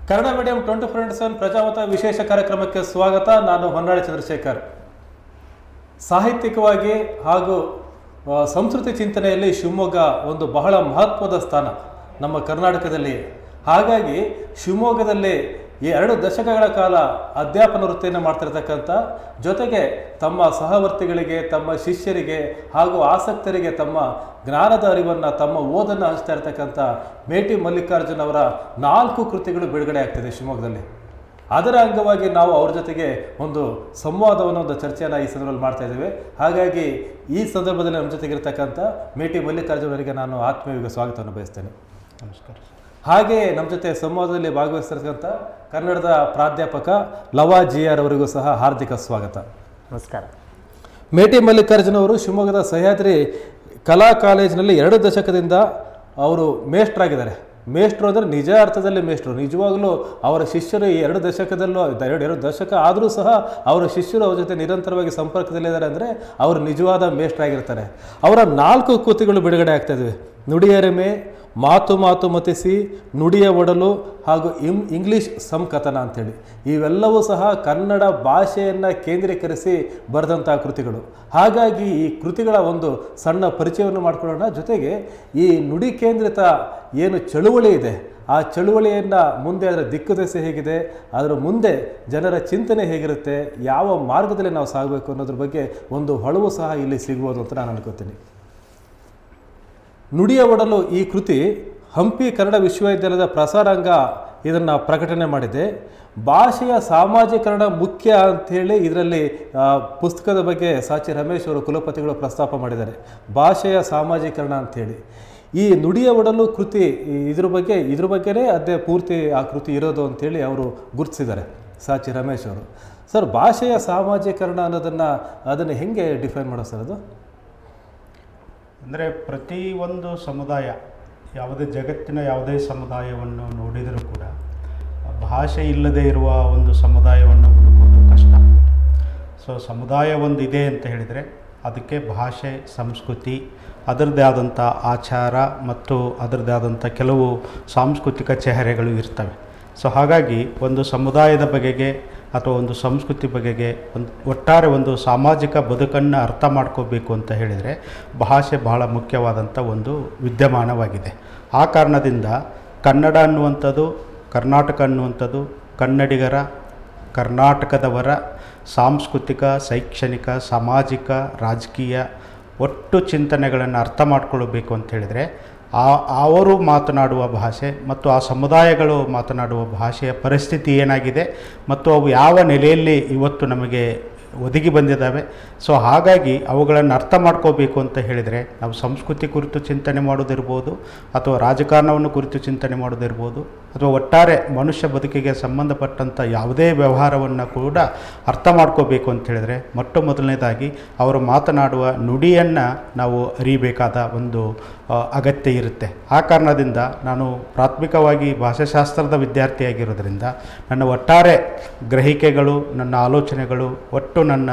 Kannada medium 24x7 Prajamata ವಿಶೇಷ ಕಾರ್ಯಕ್ರಮಕ್ಕೆ ಸ್ವಾಗತ. ನಾನು ಹೊನ್ನಾಳಿ ಚಂದ್ರಶೇಖರ್. ಸಾಹಿತ್ಯಿಕವಾಗಿ ಹಾಗೂ ಸಂಸ್ಕೃತಿ ಚಿಂತನೆಯಲ್ಲಿ ಶಿವಮೊಗ್ಗ ಒಂದು ಬಹಳ ಮಹತ್ವದ ಸ್ಥಾನ ನಮ್ಮ ಕರ್ನಾಟಕದಲ್ಲಿ. ಹಾಗಾಗಿ ಶಿವಮೊಗ್ಗದಲ್ಲಿ ಈ 2 ದಶಕಗಳ ಕಾಲ ಅಧ್ಯಾಪನ ವೃತ್ತಿಯನ್ನು ಮಾಡ್ತಿರ್ತಕ್ಕಂಥ, ಜೊತೆಗೆ ತಮ್ಮ ಸಹವರ್ತಿಗಳಿಗೆ, ತಮ್ಮ ಶಿಷ್ಯರಿಗೆ ಹಾಗೂ ಆಸಕ್ತರಿಗೆ ತಮ್ಮ ಜ್ಞಾನದ ಅರಿವನ್ನು, ತಮ್ಮ ಓದನ್ನು ಹಂಚ್ತಾ ಇರ್ತಕ್ಕಂಥ ಮೇಟಿ ಮಲ್ಲಿಕಾರ್ಜುನ್ ಅವರ 4 ಕೃತಿಗಳು ಬಿಡುಗಡೆ ಆಗ್ತಿದೆ ಶಿವಮೊಗ್ಗದಲ್ಲಿ. ಅದರ ಅಂಗವಾಗಿ ನಾವು ಅವ್ರ ಜೊತೆಗೆ ಒಂದು ಸಂವಾದವನ್ನು, ಒಂದು ಚರ್ಚೆಯನ್ನು ಈ ಸಂದರ್ಭದಲ್ಲಿ ಮಾಡ್ತಾ ಇದ್ದೇವೆ. ಹಾಗಾಗಿ ಈ ಸಂದರ್ಭದಲ್ಲಿ ನಮ್ಮ ಜೊತೆಗಿರ್ತಕ್ಕಂಥ ಮೇಟಿ ಮಲ್ಲಿಕಾರ್ಜುನ್ ಅವರಿಗೆ ನಾನು ಆತ್ಮೀಯ ಸ್ವಾಗತವನ್ನು ಬಯಸ್ತೇನೆ. ನಮಸ್ಕಾರ. ಹಾಗೆ ನಮ್ಮ ಜೊತೆ ಸಂವಾದದಲ್ಲಿ ಭಾಗವಹಿಸಿರ್ತಕ್ಕಂಥ ಕನ್ನಡದ ಪ್ರಾಧ್ಯಾಪಕ ಲವಾ GR ಅವರಿಗೂ ಸಹ ಹಾರ್ದಿಕ ಸ್ವಾಗತ. ನಮಸ್ಕಾರ. ಮೇಟಿ ಮಲ್ಲಿಕಾರ್ಜುನ್ ಅವರು ಶಿವಮೊಗ್ಗದ ಸಹ್ಯಾದ್ರಿ ಕಲಾ ಕಾಲೇಜಿನಲ್ಲಿ 2 ದಶಕದಿಂದ ಅವರು ಮೇಷ್ಟ್ರಾಗಿದ್ದಾರೆ. ಮೇಷ್ಟ್ರು ಅಂದರೆ ನಿಜ ಅರ್ಥದಲ್ಲಿ ಮೇಷ್ಟ್ರು. ನಿಜವಾಗಲೂ ಅವರ ಶಿಷ್ಯರು ಈ 2 ದಶಕದಲ್ಲೂ 2 ದಶಕ ಆದರೂ ಸಹ ಅವರ ಶಿಷ್ಯರು ಅವ್ರ ಜೊತೆ ನಿರಂತರವಾಗಿ ಸಂಪರ್ಕದಲ್ಲಿದ್ದಾರೆ. ಅಂದರೆ ಅವರು ನಿಜವಾದ ಮೇಷ್ಟ್ರಾಗಿರ್ತಾರೆ. ಅವರ 4 ಕೃತಿಗಳು ಬಿಡುಗಡೆ ಆಗ್ತಾ ಇದ್ವಿ. ನುಡಿಯರೆಮೆ, ಮಾತು ಮಾತು ಮತಿಸಿ, ನುಡಿಯ ಒಡಲು ಹಾಗೂ ಇಂಗ್ಲೀಷ್ ಸಂಕಥನ ಅಂಥೇಳಿ. ಇವೆಲ್ಲವೂ ಸಹ ಕನ್ನಡ ಭಾಷೆಯನ್ನು ಕೇಂದ್ರೀಕರಿಸಿ ಬರೆದಂಥ ಕೃತಿಗಳು. ಹಾಗಾಗಿ ಈ ಕೃತಿಗಳ ಒಂದು ಸಣ್ಣ ಪರಿಚಯವನ್ನು ಮಾಡಿಕೊಳ್ಳೋಣ. ಜೊತೆಗೆ ಈ ನುಡಿ ಕೇಂದ್ರಿತ ಏನು ಚಳುವಳಿ ಇದೆ, ಆ ಚಳುವಳಿಯನ್ನು ಮುಂದೆ ಅದರ ದಿಕ್ಕುದೆಸೆ ಹೇಗಿದೆ, ಅದರ ಮುಂದೆ ಜನರ ಚಿಂತನೆ ಹೇಗಿರುತ್ತೆ, ಯಾವ ಮಾರ್ಗದಲ್ಲಿ ನಾವು ಸಾಗಬೇಕು ಅನ್ನೋದ್ರ ಬಗ್ಗೆ ಒಂದು ಹೊಳವು ಸಹ ಇಲ್ಲಿ ಸಿಗ್ಬೋದು ಅಂತ ನಾನು ಅನ್ಕೋತೀನಿ. ನುಡಿಯ ಒಡಲು ಈ ಕೃತಿ ಹಂಪಿ ಕನ್ನಡ ವಿಶ್ವವಿದ್ಯಾಲಯದ ಪ್ರಸಾರಾಂಗ ಇದನ್ನು ಪ್ರಕಟಣೆ ಮಾಡಿದೆ. ಭಾಷೆಯ ಸಾಮಾಜೀಕರಣ ಮುಖ್ಯ ಅಂಥೇಳಿ ಇದರಲ್ಲಿ ಪುಸ್ತಕದ ಬಗ್ಗೆ ಸಾಚಿ ರಮೇಶ್ ಅವರು ಕುಲಪತಿಗಳು ಪ್ರಸ್ತಾಪ ಮಾಡಿದ್ದಾರೆ. ಭಾಷೆಯ ಸಾಮಾಜೀಕರಣ ಅಂಥೇಳಿ ಈ ನುಡಿಯ ಒಡಲು ಕೃತಿ ಇದ್ರ ಬಗ್ಗೆನೇ ಅದೇ ಪೂರ್ತಿ ಆ ಕೃತಿ ಇರೋದು ಅಂಥೇಳಿ ಅವರು ಗುರುತಿಸಿದ್ದಾರೆ ಸಾಚಿ ರಮೇಶ್ ಅವರು. ಸರ್, ಭಾಷೆಯ ಸಾಮಾಜೀಕರಣ ಅದನ್ನು ಹೆಂಗೆ ಡಿಫೈನ್ ಮಾಡೋ ಸರ್? ಅದು ಅಂದರೆ ಪ್ರತಿಯೊಂದು ಸಮುದಾಯ, ಯಾವುದೇ ಜಗತ್ತಿನ ಯಾವುದೇ ಸಮುದಾಯವನ್ನು ನೋಡಿದರೂ ಕೂಡ ಭಾಷೆ ಇಲ್ಲದೇ ಇರುವ ಒಂದು ಸಮುದಾಯವನ್ನು ಹುಡುಕೋದು ಕಷ್ಟ. ಸೊ ಸಮುದಾಯ ಒಂದು ಇದೆ ಅಂತ ಹೇಳಿದರೆ ಅದಕ್ಕೆ ಭಾಷೆ, ಸಂಸ್ಕೃತಿ, ಅದರದ್ದೇ ಆದಂಥ ಆಚಾರ ಮತ್ತು ಅದರದ್ದೇ ಆದಂಥ ಕೆಲವು ಸಾಂಸ್ಕೃತಿಕ ಚೆಹರೆಗಳು ಇರ್ತವೆ. ಸೊ ಹಾಗಾಗಿ ಒಂದು ಸಮುದಾಯದ ಬಗೆಗೆ ಅಥವಾ ಒಂದು ಸಂಸ್ಕೃತಿ ಬಗೆಗೆ ಒಟ್ಟಾರೆ ಒಂದು ಸಾಮಾಜಿಕ ಬದುಕನ್ನು ಅರ್ಥ ಮಾಡ್ಕೋಬೇಕು ಅಂತ ಹೇಳಿದರೆ ಭಾಷೆ ಬಹಳ ಮುಖ್ಯವಾದಂಥ ಒಂದು ವಿದ್ಯಮಾನವಾಗಿದೆ. ಆ ಕಾರಣದಿಂದ ಕನ್ನಡ ಅನ್ನುವಂಥದ್ದು, ಕರ್ನಾಟಕ ಅನ್ನುವಂಥದ್ದು ಕನ್ನಡಿಗರ, ಕರ್ನಾಟಕದವರ ಸಾಂಸ್ಕೃತಿಕ, ಶೈಕ್ಷಣಿಕ, ಸಾಮಾಜಿಕ, ರಾಜಕೀಯ ಒಟ್ಟು ಚಿಂತನೆಗಳನ್ನು ಅರ್ಥ ಮಾಡ್ಕೊಳ್ಬೇಕು ಅಂತ ಹೇಳಿದರೆ ಅವರು ಮಾತನಾಡುವ ಭಾಷೆ ಮತ್ತು ಆ ಸಮುದಾಯಗಳು ಮಾತನಾಡುವ ಭಾಷೆಯ ಪರಿಸ್ಥಿತಿ ಏನಾಗಿದೆ ಮತ್ತು ಅವು ಯಾವ ನೆಲೆಯಲ್ಲಿ ಇವತ್ತು ನಮಗೆ ಒದಗಿ ಬಂದಿದ್ದಾವೆ. ಸೊ ಹಾಗಾಗಿ ಅವುಗಳನ್ನು ಅರ್ಥ ಮಾಡ್ಕೋಬೇಕು ಅಂತ ಹೇಳಿದರೆ ನಾವು ಸಂಸ್ಕೃತಿ ಕುರಿತು ಚಿಂತನೆ ಮಾಡೋದಿರ್ಬೋದು, ಅಥವಾ ರಾಜಕಾರಣವನ್ನು ಕುರಿತು ಚಿಂತನೆ ಮಾಡೋದಿರ್ಬೋದು, ಅಥವಾ ಒಟ್ಟಾರೆ ಮನುಷ್ಯ ಬದುಕಿಗೆ ಸಂಬಂಧಪಟ್ಟಂಥ ಯಾವುದೇ ವ್ಯವಹಾರವನ್ನು ಕೂಡ ಅರ್ಥ ಮಾಡ್ಕೋಬೇಕು ಅಂತ ಹೇಳಿದರೆ ಮೊದಲನೇದಾಗಿ ಅವರು ಮಾತನಾಡುವ ನುಡಿಯನ್ನು ನಾವು ಅರಿಯಬೇಕಾದ ಒಂದು ಅಗತ್ಯ ಇರುತ್ತೆ. ಆ ಕಾರಣದಿಂದ ನಾನು ಪ್ರಾಥಮಿಕವಾಗಿ ಭಾಷಾಶಾಸ್ತ್ರದ ವಿದ್ಯಾರ್ಥಿಯಾಗಿರೋದ್ರಿಂದ ನನ್ನ ಒಟ್ಟಾರೆ ಗ್ರಹಿಕೆಗಳು, ನನ್ನ ಆಲೋಚನೆಗಳು, ಒಟ್ಟು ನನ್ನ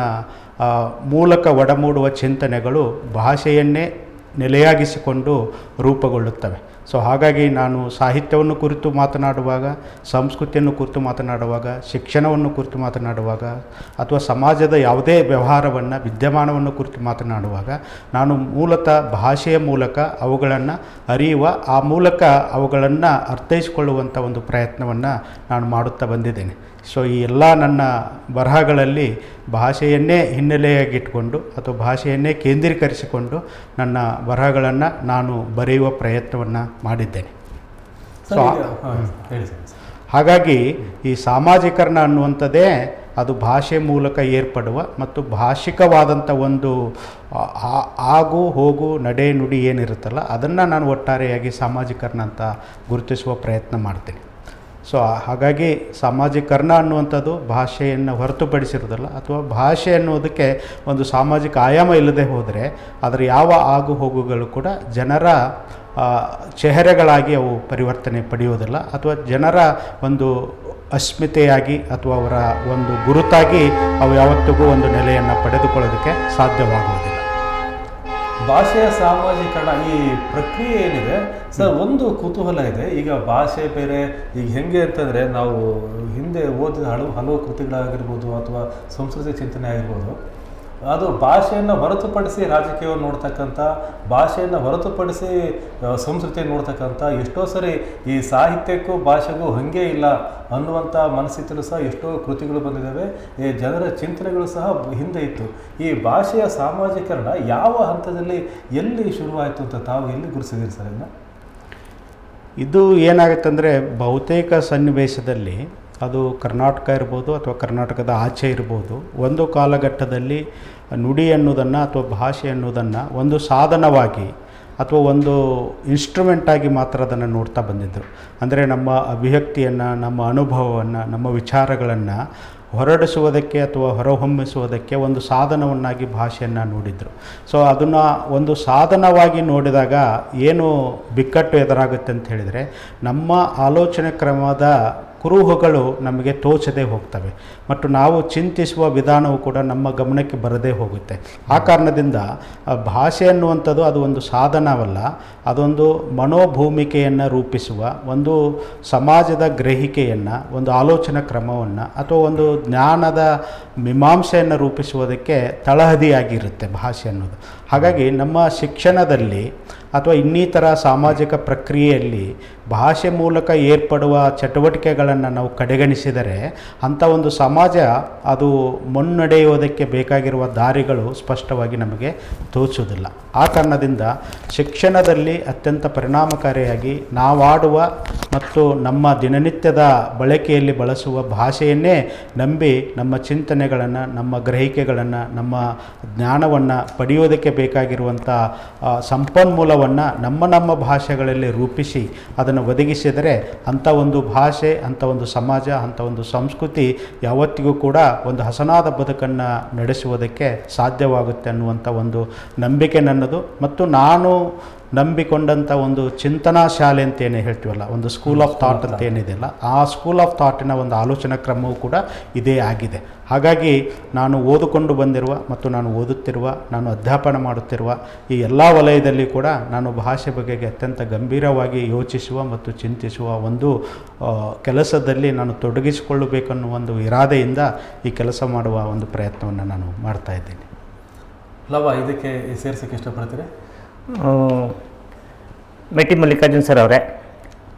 ಮೂಲಕ ಒಡಮೂಡುವ ಚಿಂತನೆಗಳು ಭಾಷೆಯನ್ನೇ ನೆಲೆಯಾಗಿಸಿಕೊಂಡು ರೂಪುಗೊಳ್ಳುತ್ತವೆ. ಸೊ ಹಾಗಾಗಿ ನಾನು ಸಾಹಿತ್ಯವನ್ನು ಕುರಿತು ಮಾತನಾಡುವಾಗ, ಸಂಸ್ಕೃತಿಯನ್ನು ಕುರಿತು ಮಾತನಾಡುವಾಗ, ಶಿಕ್ಷಣವನ್ನು ಕುರಿತು ಮಾತನಾಡುವಾಗ, ಅಥವಾ ಸಮಾಜದ ಯಾವುದೇ ವ್ಯವಹಾರವನ್ನು, ವಿದ್ಯಮಾನವನ್ನು ಕುರಿತು ಮಾತನಾಡುವಾಗ ನಾನು ಮೂಲತಃ ಭಾಷೆಯ ಮೂಲಕ ಅವುಗಳನ್ನು ಅರಿಯುವ, ಆ ಮೂಲಕ ಅವುಗಳನ್ನು ಅರ್ಥೈಸಿಕೊಳ್ಳುವಂಥ ಒಂದು ಪ್ರಯತ್ನವನ್ನು ನಾನು ಮಾಡುತ್ತಾ ಬಂದಿದ್ದೇನೆ. ಸೊ ಈ ಎಲ್ಲ ನನ್ನ ಬರಹಗಳಲ್ಲಿ ಭಾಷೆಯನ್ನೇ ಹಿನ್ನೆಲೆಯಾಗಿಟ್ಕೊಂಡು ಅಥವಾ ಭಾಷೆಯನ್ನೇ ಕೇಂದ್ರೀಕರಿಸಿಕೊಂಡು ನನ್ನ ಬರಹಗಳನ್ನು ನಾನು ಬರೆಯುವ ಪ್ರಯತ್ನವನ್ನು ಮಾಡಿದ್ದೇನೆ. ಸೊ ಹಾಗಾಗಿ ಈ ಸಾಮಾಜೀಕರಣ ಅನ್ನುವಂಥದ್ದೇ ಅದು ಭಾಷೆ ಮೂಲಕ ಏರ್ಪಡುವ ಮತ್ತು ಭಾಷಿಕವಾದಂಥ ಒಂದು ಆಗು ಹೋಗು ನಡೆ ನುಡಿ ಏನಿರುತ್ತಲ್ಲ ಅದನ್ನು ನಾನು ಒಟ್ಟಾರೆಯಾಗಿ ಸಾಮಾಜೀಕರಣ ಅಂತ ಗುರುತಿಸುವ ಪ್ರಯತ್ನ ಮಾಡ್ತೀನಿ. ಸೊ ಹಾಗಾಗಿ ಸಾಮಾಜೀಕರಣ ಅನ್ನುವಂಥದ್ದು ಭಾಷೆಯನ್ನು ಹೊರತುಪಡಿಸಿರೋದಲ್ಲ, ಅಥವಾ ಭಾಷೆ ಅನ್ನೋದಕ್ಕೆ ಒಂದು ಸಾಮಾಜಿಕ ಆಯಾಮ ಇಲ್ಲದೆ ಹೋದರೆ ಅದರ ಯಾವ ಆಗು ಹೋಗುಗಳು ಕೂಡ ಜನರ ಚೆಹರೆಗಳಾಗಿ ಅವು ಪರಿವರ್ತನೆ ಪಡೆಯೋದಿಲ್ಲ, ಅಥವಾ ಜನರ ಒಂದು ಅಸ್ಮಿತೆಯಾಗಿ ಅಥವಾ ಅವರ ಒಂದು ಗುರುತಾಗಿ ಅವು ಯಾವತ್ತಿಗೂ ಒಂದು ನೆಲೆಯನ್ನು ಪಡೆದುಕೊಳ್ಳೋದಕ್ಕೆ ಸಾಧ್ಯವಾಗುವುದಿಲ್ಲ. ಭಾಷೆಯ ಸಾಮಾಜೀಕರಣ ಈ ಪ್ರಕ್ರಿಯೆ ಏನಿದೆ ಸರ್, ಒಂದು ಕುತೂಹಲ ಇದೆ. ಈಗ ಭಾಷೆ ಬೇರೆ, ಈಗ ಹೆಂಗೆ ಅಂತಂದರೆ ನಾವು ಹಿಂದೆ ಓದಿದ ಹಲವು ಕೃತಿಗಳಾಗಿರ್ಬೋದು ಅಥವಾ ಸಂಸ್ಕೃತಿ ಚಿಂತನೆ ಆಗಿರ್ಬೋದು, ಅದು ಭಾಷೆಯನ್ನು ಹೊರತುಪಡಿಸಿ ರಾಜಕೀಯವನ್ನು ನೋಡ್ತಕ್ಕಂಥ, ಭಾಷೆಯನ್ನು ಹೊರತುಪಡಿಸಿ ಸಂಸ್ಕೃತಿಯನ್ನು ನೋಡ್ತಕ್ಕಂಥ, ಎಷ್ಟೋ ಸರಿ ಈ ಸಾಹಿತ್ಯಕ್ಕೂ ಭಾಷೆಗೂ ಹಂಗೆ ಇಲ್ಲ ಅನ್ನುವಂಥ ಮನಸ್ಥಿತಿಯಲ್ಲೂ ಸಹ ಎಷ್ಟೋ ಕೃತಿಗಳು ಬಂದಿದ್ದಾವೆ. ಈ ಜನರ ಚಿಂತನೆಗಳು ಸಹ ಹಿಂದೆ ಇತ್ತು. ಈ ಭಾಷೆಯ ಸಾಮಾಜೀಕರಣ ಯಾವ ಹಂತದಲ್ಲಿ ಎಲ್ಲಿ ಶುರುವಾಯಿತು ಅಂತ ತಾವು ಎಲ್ಲಿ ಗುರುತಿಸಿದ್ದೀರಿ ಸರ್ ಇದನ್ನು? ಇದು ಏನಾಗುತ್ತಂದರೆ ಬಹುತೇಕ ಸನ್ನಿವೇಶದಲ್ಲಿ ಅದು ಕರ್ನಾಟಕ ಇರ್ಬೋದು ಅಥವಾ ಕರ್ನಾಟಕದ ಆಚೆ ಇರ್ಬೋದು, ಒಂದು ಕಾಲಘಟ್ಟದಲ್ಲಿ ನುಡಿ ಅನ್ನೋದನ್ನು ಅಥವಾ ಭಾಷೆ ಅನ್ನೋದನ್ನು ಒಂದು ಸಾಧನವಾಗಿ ಅಥವಾ ಒಂದು ಇನ್ಸ್ಟ್ರೂಮೆಂಟಾಗಿ ಮಾತ್ರ ಅದನ್ನು ನೋಡ್ತಾ ಬಂದಿದ್ದರು. ಅಂದರೆ ನಮ್ಮ ಅಭಿವ್ಯಕ್ತಿಯನ್ನು, ನಮ್ಮ ಅನುಭವವನ್ನು, ನಮ್ಮ ವಿಚಾರಗಳನ್ನು ಹೊರಡಿಸುವುದಕ್ಕೆ ಅಥವಾ ಹೊರಹೊಮ್ಮಿಸುವುದಕ್ಕೆ ಒಂದು ಸಾಧನವನ್ನಾಗಿ ಭಾಷೆಯನ್ನು ನೋಡಿದರು. ಸೊ ಅದನ್ನು ಒಂದು ಸಾಧನವಾಗಿ ನೋಡಿದಾಗ ಏನು ಬಿಕ್ಕಟ್ಟು ಎದುರಾಗುತ್ತೆ ಅಂತ ಹೇಳಿದರೆ, ನಮ್ಮ ಆಲೋಚನೆ ಕ್ರಮದ ಕುರುಹುಗಳು ನಮಗೆ ತೋಚದೇ ಹೋಗ್ತವೆ ಮತ್ತು ನಾವು ಚಿಂತಿಸುವ ವಿಧಾನವು ಕೂಡ ನಮ್ಮ ಗಮನಕ್ಕೆ ಬರದೇ ಹೋಗುತ್ತೆ. ಆ ಕಾರಣದಿಂದ ಭಾಷೆ ಅನ್ನುವಂಥದ್ದು ಅದು ಒಂದು ಸಾಧನವಲ್ಲ, ಅದೊಂದು ಮನೋಭೂಮಿಕೆಯನ್ನು ರೂಪಿಸುವ, ಒಂದು ಸಮಾಜದ ಗ್ರಹಿಕೆಯನ್ನು, ಒಂದು ಆಲೋಚನಾ ಕ್ರಮವನ್ನು ಅಥವಾ ಒಂದು ಜ್ಞಾನದ ಮೀಮಾಂಸೆಯನ್ನು ರೂಪಿಸುವುದಕ್ಕೆ ತಳಹದಿಯಾಗಿರುತ್ತೆ ಭಾಷೆ ಅನ್ನೋದು. ಹಾಗಾಗಿ ನಮ್ಮ ಶಿಕ್ಷಣದಲ್ಲಿ ಅಥವಾ ಇನ್ನಿತರ ಸಾಮಾಜಿಕ ಪ್ರಕ್ರಿಯೆಯಲ್ಲಿ ಭಾಷೆ ಮೂಲಕ ಏರ್ಪಡುವ ಚಟುವಟಿಕೆಗಳನ್ನು ನಾವು ಕಡೆಗಣಿಸಿದರೆ ಅಂಥ ಒಂದು ಸಮಾಜ ಅದು ಮುನ್ನಡೆಯುವುದಕ್ಕೆ ಬೇಕಾಗಿರುವ ದಾರಿಗಳು ಸ್ಪಷ್ಟವಾಗಿ ನಮಗೆ ತೋಚುವುದಿಲ್ಲ. ಆ ಕಾರಣದಿಂದ ಶಿಕ್ಷಣದಲ್ಲಿ ಅತ್ಯಂತ ಪರಿಣಾಮಕಾರಿಯಾಗಿ ನಾವಾಡುವ ಮತ್ತು ನಮ್ಮ ದಿನನಿತ್ಯದ ಬಳಕೆಯಲ್ಲಿ ಬಳಸುವ ಭಾಷೆಯನ್ನೇ ನಂಬಿ ನಮ್ಮ ಚಿಂತನೆಗಳನ್ನು, ನಮ್ಮ ಗ್ರಹಿಕೆಗಳನ್ನು, ನಮ್ಮ ಜ್ಞಾನವನ್ನು ಪಡೆಯುವುದಕ್ಕೆ ಬೇಕಾಗಿರುವಂಥ ಸಂಪನ್ಮೂಲವನ್ನು ನಮ್ಮ ಭಾಷೆಗಳಲ್ಲಿ ರೂಪಿಸಿ ಅದನ್ನು ಒದಗಿಸಿದರೆ ಅಂಥ ಒಂದು ಭಾಷೆ, ಅಂಥ ಒಂದು ಸಮಾಜ, ಅಂಥ ಒಂದು ಸಂಸ್ಕೃತಿ ಯಾವತ್ತಿಗೂ ಕೂಡ ಒಂದು ಹಸನಾದ ಬದುಕನ್ನು ನಡೆಸುವುದಕ್ಕೆ ಸಾಧ್ಯವಾಗುತ್ತೆ ಅನ್ನುವಂಥ ಒಂದು ನಂಬಿಕೆ ನನ್ನದು. ಮತ್ತು ನಾನು ನಂಬಿಕೊಂಡಂಥ ಒಂದು ಚಿಂತನಾ ಶಾಲೆ ಅಂತ ಏನು ಹೇಳ್ತೀವಲ್ಲ, ಒಂದು ಸ್ಕೂಲ್ ಆಫ್ ಥಾಟ್ ಅಂತ ಏನಿದೆಯಲ್ಲ, ಆ ಸ್ಕೂಲ್ ಆಫ್ ಥಾಟಿನ ಒಂದು ಆಲೋಚನಾ ಕ್ರಮವೂ ಕೂಡ ಇದೇ ಆಗಿದೆ. ಹಾಗಾಗಿ ನಾನು ಓದಿಕೊಂಡು ಬಂದಿರುವ ಮತ್ತು ನಾನು ಓದುತ್ತಿರುವ, ನಾನು ಅಧ್ಯಾಪನ ಮಾಡುತ್ತಿರುವ ಈ ಎಲ್ಲ ವಲಯದಲ್ಲಿ ಕೂಡ ನಾನು ಭಾಷೆ ಬಗೆಗೆ ಅತ್ಯಂತ ಗಂಭೀರವಾಗಿ ಯೋಚಿಸುವ ಮತ್ತು ಚಿಂತಿಸುವ ಒಂದು ಕೆಲಸದಲ್ಲಿ ನಾನು ತೊಡಗಿಸಿಕೊಳ್ಳಬೇಕನ್ನೋ ಒಂದು ಇರಾದೆಯಿಂದ ಈ ಕೆಲಸ ಮಾಡುವ ಒಂದು ಪ್ರಯತ್ನವನ್ನು ನಾನು ಮಾಡ್ತಾ ಇದ್ದೀನಿ. ಲವ, ಇದಕ್ಕೆ ಸೇರಿಸೋಕ್ಕೆ ಇಷ್ಟಪಡ್ತೀರಿ? ಮೆಟ್ಟಿ ಮಲ್ಲಿಕಾರ್ಜುನ್ ಸರ್ ಅವರೇ,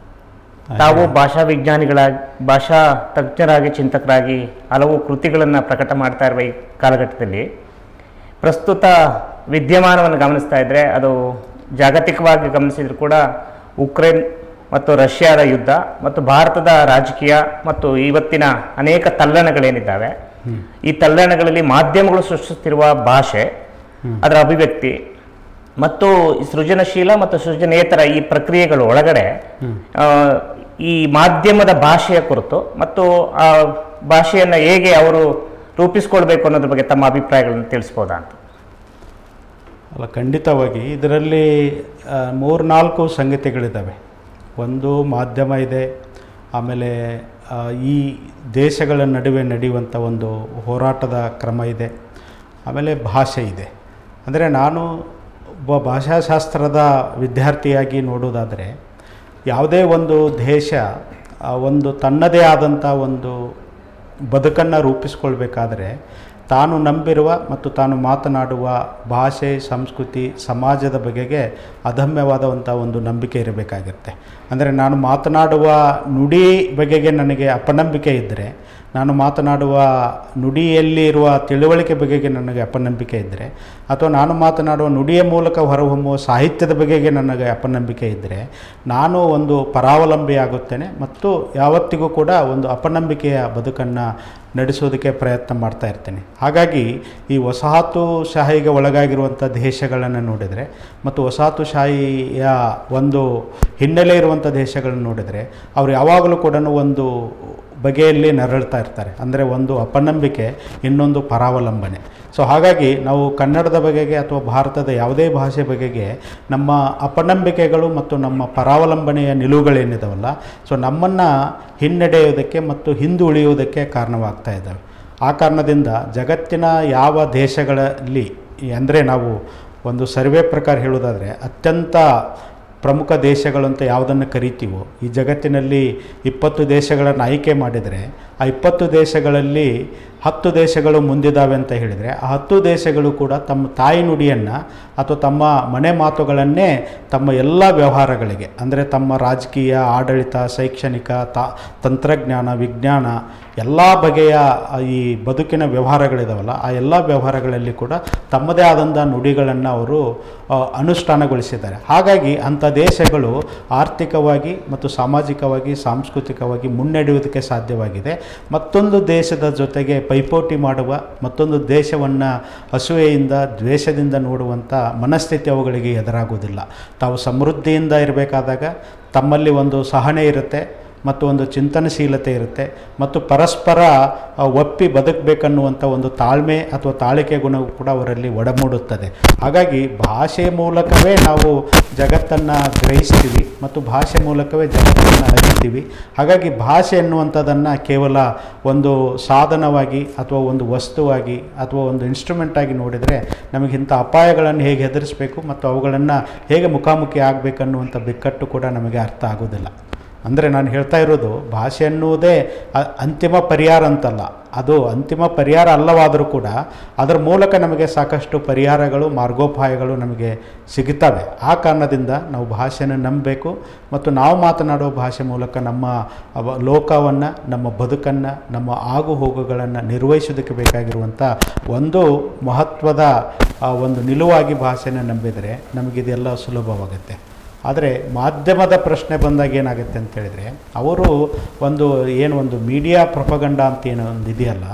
ತಾವು ಭಾಷಾ ವಿಜ್ಞಾನಿಗಳಾಗಿ, ಭಾಷಾ ತಜ್ಞರಾಗಿ, ಚಿಂತಕರಾಗಿ ಹಲವು ಕೃತಿಗಳನ್ನು ಪ್ರಕಟ ಮಾಡ್ತಾ ಇರುವ ಈ ಕಾಲಘಟ್ಟದಲ್ಲಿ ಪ್ರಸ್ತುತ ವಿದ್ಯಮಾನವನ್ನು ಗಮನಿಸ್ತಾ ಇದ್ದರೆ, ಅದು ಜಾಗತಿಕವಾಗಿ ಗಮನಿಸಿದರೂ ಕೂಡ ಉಕ್ರೇನ್ ಮತ್ತು ರಷ್ಯಾದ ಯುದ್ಧ ಮತ್ತು ಭಾರತದ ರಾಜಕೀಯ ಮತ್ತು ಇವತ್ತಿನ ಅನೇಕ ತಲ್ಲಣಗಳೇನಿದ್ದಾವೆ, ಈ ತಲ್ಲಣಗಳಲ್ಲಿ ಮಾಧ್ಯಮಗಳು ಸೃಷ್ಟಿಸುತ್ತಿರುವ ಭಾಷೆ, ಅದರ ಅಭಿವ್ಯಕ್ತಿ ಮತ್ತು ಸೃಜನಶೀಲ ಮತ್ತು ಸೃಜನೇತರ ಈ ಪ್ರಕ್ರಿಯೆಗಳ ಒಳಗಡೆ ಈ ಮಾಧ್ಯಮದ ಭಾಷೆಯ ಕುರಿತು ಮತ್ತು ಆ ಭಾಷೆಯನ್ನು ಹೇಗೆ ಅವರು ರೂಪಿಸ್ಕೊಳ್ಬೇಕು ಅನ್ನೋದ್ರ ಬಗ್ಗೆ ತಮ್ಮ ಅಭಿಪ್ರಾಯಗಳನ್ನು ತಿಳಿಸ್ಬೋದಾ ಅಂತ? ಅಲ್ಲ, ಖಂಡಿತವಾಗಿ ಇದರಲ್ಲಿ 3-4 ಸಂಗತಿಗಳಿದ್ದಾವೆ. ಒಂದು ಮಾಧ್ಯಮ ಇದೆ, ಆಮೇಲೆ ಈ ದೇಶಗಳ ನಡುವೆ ನಡೆಯುವಂಥ ಒಂದು ಹೋರಾಟದ ಕ್ರಮ ಇದೆ, ಆಮೇಲೆ ಭಾಷೆ ಇದೆ. ಅಂದರೆ ನಾನು ಒಬ್ಬ ಭಾಷಾಶಾಸ್ತ್ರದ ವಿದ್ಯಾರ್ಥಿಯಾಗಿ ನೋಡೋದಾದರೆ, ಯಾವುದೇ ಒಂದು ದೇಶ ಒಂದು ತನ್ನದೇ ಆದಂಥ ಒಂದು ಬದುಕನ್ನು ರೂಪಿಸ್ಕೊಳ್ಬೇಕಾದ್ರೆ ತಾನು ನಂಬಿರುವ ಮತ್ತು ತಾನು ಮಾತನಾಡುವ ಭಾಷೆ, ಸಂಸ್ಕೃತಿ, ಸಮಾಜದ ಬಗೆಗೆ ಅದಮ್ಯವಾದಂಥ ಒಂದು ನಂಬಿಕೆ ಇರಬೇಕಾಗಿರುತ್ತೆ. ಅಂದರೆ ನಾನು ಮಾತನಾಡುವ ನುಡಿ ಬಗೆಗೆ ನನಗೆ ಅಪನಂಬಿಕೆ ಇದ್ದರೆ, ನಾನು ಮಾತನಾಡುವ ನುಡಿಯಲ್ಲಿ ಇರುವ ತಿಳುವಳಿಕೆ ಬಗೆಗೆ ನನಗೆ ಅಪನಂಬಿಕೆ ಇದ್ದರೆ, ಅಥವಾ ನಾನು ಮಾತನಾಡುವ ನುಡಿಯ ಮೂಲಕ ಹೊರಹೊಮ್ಮುವ ಸಾಹಿತ್ಯದ ಬಗೆಗೆ ನನಗೆ ಅಪನಂಬಿಕೆ ಇದ್ದರೆ, ನಾನು ಒಂದು ಪರಾವಲಂಬಿಯಾಗುತ್ತೇನೆ ಮತ್ತು ಯಾವತ್ತಿಗೂ ಕೂಡ ಒಂದು ಅಪನಂಬಿಕೆಯ ಬದುಕನ್ನು ನಡೆಸೋದಕ್ಕೆ ಪ್ರಯತ್ನ ಮಾಡ್ತಾ ಇರ್ತೇನೆ. ಹಾಗಾಗಿ ಈ ವಸಾಹತುಶಾಹಿಗೆ ಒಳಗಾಗಿರುವಂಥ ದೇಶಗಳನ್ನು ನೋಡಿದರೆ ಮತ್ತು ವಸಾಹತುಶಾಹಿಯ ಒಂದು ಹಿನ್ನೆಲೆ ಇರುವಂಥ ದೇಶಗಳನ್ನು ನೋಡಿದರೆ, ಅವರು ಯಾವಾಗಲೂ ಕೂಡ ಒಂದು ಬಗೆಯಲ್ಲಿ ನರಳ್ತಾ ಇರ್ತಾರೆ. ಅಂದರೆ ಒಂದು ಅಪನಂಬಿಕೆ, ಇನ್ನೊಂದು ಪರಾವಲಂಬನೆ. ಸೊ ಹಾಗಾಗಿ ನಾವು ಕನ್ನಡದ ಬಗೆಗೆ ಅಥವಾ ಭಾರತದ ಯಾವುದೇ ಭಾಷೆ ಬಗೆಗೆ ನಮ್ಮ ಅಪನಂಬಿಕೆಗಳು ಮತ್ತು ನಮ್ಮ ಪರಾವಲಂಬನೆಯ ನಿಲುವುಗಳೇನಿದಾವಲ್ಲ, ಸೊ ನಮ್ಮನ್ನು ಹಿನ್ನಡೆಯೋದಕ್ಕೆ ಮತ್ತು ಹಿಂದುಳಿಯುವುದಕ್ಕೆ ಕಾರಣವಾಗ್ತಾ ಇದ್ದಾವೆ. ಆ ಕಾರಣದಿಂದ ಜಗತ್ತಿನ ಯಾವ ದೇಶಗಳಲ್ಲಿ, ಅಂದರೆ ನಾವು ಒಂದು ಸರ್ವೆ ಪ್ರಕಾರ ಹೇಳೋದಾದರೆ ಅತ್ಯಂತ ಪ್ರಮುಖ ದೇಶಗಳು ಅಂತ ಯಾವುದನ್ನು ಕರಿತೀವೋ, ಈ ಜಗತ್ತಿನಲ್ಲಿ 20 ದೇಶಗಳನ್ನು ಆಯ್ಕೆ ಮಾಡಿದರೆ ಆ 20 ದೇಶಗಳಲ್ಲಿ 10 ದೇಶಗಳು ಮುಂದಿದ್ದಾವೆ ಅಂತ ಹೇಳಿದರೆ, ಆ 10 ದೇಶಗಳು ಕೂಡ ತಮ್ಮ ತಾಯಿ ನುಡಿಯನ್ನು ಅಥವಾ ತಮ್ಮ ಮನೆ ಮಾತುಗಳನ್ನೇ ತಮ್ಮ ಎಲ್ಲ ವ್ಯವಹಾರಗಳಿಗೆ, ಅಂದರೆ ತಮ್ಮ ರಾಜಕೀಯ, ಆಡಳಿತ, ಶೈಕ್ಷಣಿಕ, ತಂತ್ರಜ್ಞಾನ, ವಿಜ್ಞಾನ, ಎಲ್ಲ ಬಗೆಯ ಈ ಬದುಕಿನ ವ್ಯವಹಾರಗಳಿದಾವಲ್ಲ, ಆ ಎಲ್ಲ ವ್ಯವಹಾರಗಳಲ್ಲಿ ಕೂಡ ತಮ್ಮದೇ ಆದಂಥ ನುಡಿಗಳನ್ನು ಅವರು ಅನುಷ್ಠಾನಗೊಳಿಸಿದ್ದಾರೆ. ಹಾಗಾಗಿ ಅಂಥ ದೇಶಗಳು ಆರ್ಥಿಕವಾಗಿ ಮತ್ತು ಸಾಮಾಜಿಕವಾಗಿ, ಸಾಂಸ್ಕೃತಿಕವಾಗಿ ಮುನ್ನಡೆಯುವುದಕ್ಕೆ ಸಾಧ್ಯವಾಗಿದೆ. ಮತ್ತೊಂದು ದೇಶದ ಜೊತೆಗೆ ಪೈಪೋಟಿ ಮಾಡುವ, ಮತ್ತೊಂದು ದೇಶವನ್ನು ಅಸೂಯೆಯಿಂದ, ದ್ವೇಷದಿಂದ ನೋಡುವಂಥ ಮನಸ್ಥಿತಿ ಅವುಗಳಿಗೆ ಎದುರಾಗುವುದಿಲ್ಲ. ತಾವು ಸಮೃದ್ಧಿಯಿಂದ ಇರಬೇಕಾದಾಗ ತಮ್ಮಲ್ಲಿ ಒಂದು ಸಹನೆ ಇರುತ್ತೆ ಮತ್ತು ಒಂದು ಚಿಂತನಶೀಲತೆ ಇರುತ್ತೆ ಮತ್ತು ಪರಸ್ಪರ ಒಪ್ಪಿ ಬದುಕಬೇಕನ್ನುವಂಥ ಒಂದು ತಾಳ್ಮೆ ಅಥವಾ ತಾಳಿಕೆ ಗುಣವು ಕೂಡ ಅವರಲ್ಲಿ ಒಡಮೂಡುತ್ತದೆ. ಹಾಗಾಗಿ ಭಾಷೆಯ ಮೂಲಕವೇ ನಾವು ಜಗತ್ತನ್ನು ಗ್ರಹಿಸ್ತೀವಿ ಮತ್ತು ಭಾಷೆ ಮೂಲಕವೇ ಜಗತ್ತನ್ನು ಅರಿತೀವಿ. ಹಾಗಾಗಿ ಭಾಷೆ ಎನ್ನುವಂಥದ್ದನ್ನು ಕೇವಲ ಒಂದು ಸಾಧನವಾಗಿ ಅಥವಾ ಒಂದು ವಸ್ತುವಾಗಿ ಅಥವಾ ಒಂದು ಇನ್ಸ್ಟ್ರೂಮೆಂಟಾಗಿ ನೋಡಿದರೆ ನಮಗಿಂಥ ಅಪಾಯಗಳನ್ನು ಹೇಗೆ ಎದುರಿಸಬೇಕು ಮತ್ತು ಅವುಗಳನ್ನು ಹೇಗೆ ಮುಖಾಮುಖಿ ಆಗಬೇಕನ್ನುವಂಥ ಬಿಕ್ಕಟ್ಟು ಕೂಡ ನಮಗೆ ಅರ್ಥ ಆಗೋದಿಲ್ಲ. ಅಂದರೆ ನಾನು ಹೇಳ್ತಾ ಇರೋದು, ಭಾಷೆ ಅನ್ನುವುದೇ ಅಂತಿಮ ಪರಿಹಾರ ಅಂತಲ್ಲ, ಅದು ಅಂತಿಮ ಪರಿಹಾರ ಅಲ್ಲವಾದರೂ ಕೂಡ ಅದರ ಮೂಲಕ ನಮಗೆ ಸಾಕಷ್ಟು ಪರಿಹಾರಗಳು, ಮಾರ್ಗೋಪಾಯಗಳು ನಮಗೆ ಸಿಗುತ್ತವೆ. ಆ ಕಾರಣದಿಂದ ನಾವು ಭಾಷೆಯನ್ನು ನಂಬಬೇಕು ಮತ್ತು ನಾವು ಮಾತನಾಡುವ ಭಾಷೆ ಮೂಲಕ ನಮ್ಮ ಲೋಕವನ್ನು, ನಮ್ಮ ಬದುಕನ್ನು, ನಮ್ಮ ಆಗು ಹೋಗುಗಳನ್ನು ನಿರ್ವಹಿಸೋದಕ್ಕೆ ಬೇಕಾಗಿರುವಂಥ ಒಂದು ಮಹತ್ವದ ಒಂದು ನಿಲುವಾಗಿ ಭಾಷೆಯನ್ನು ನಂಬಿದರೆ ನಮಗಿದೆಲ್ಲ ಸುಲಭವಾಗುತ್ತೆ. ಆದರೆ ಮಾಧ್ಯಮದ ಪ್ರಶ್ನೆ ಬಂದಾಗ ಏನಾಗುತ್ತೆ ಅಂತೇಳಿದರೆ, ಅವರು ಒಂದು ಮೀಡಿಯಾ ಪ್ರೊಪಗಂಡ ಅಂತ ಏನೋ ಒಂದು ಇದೆಯಲ್ಲ,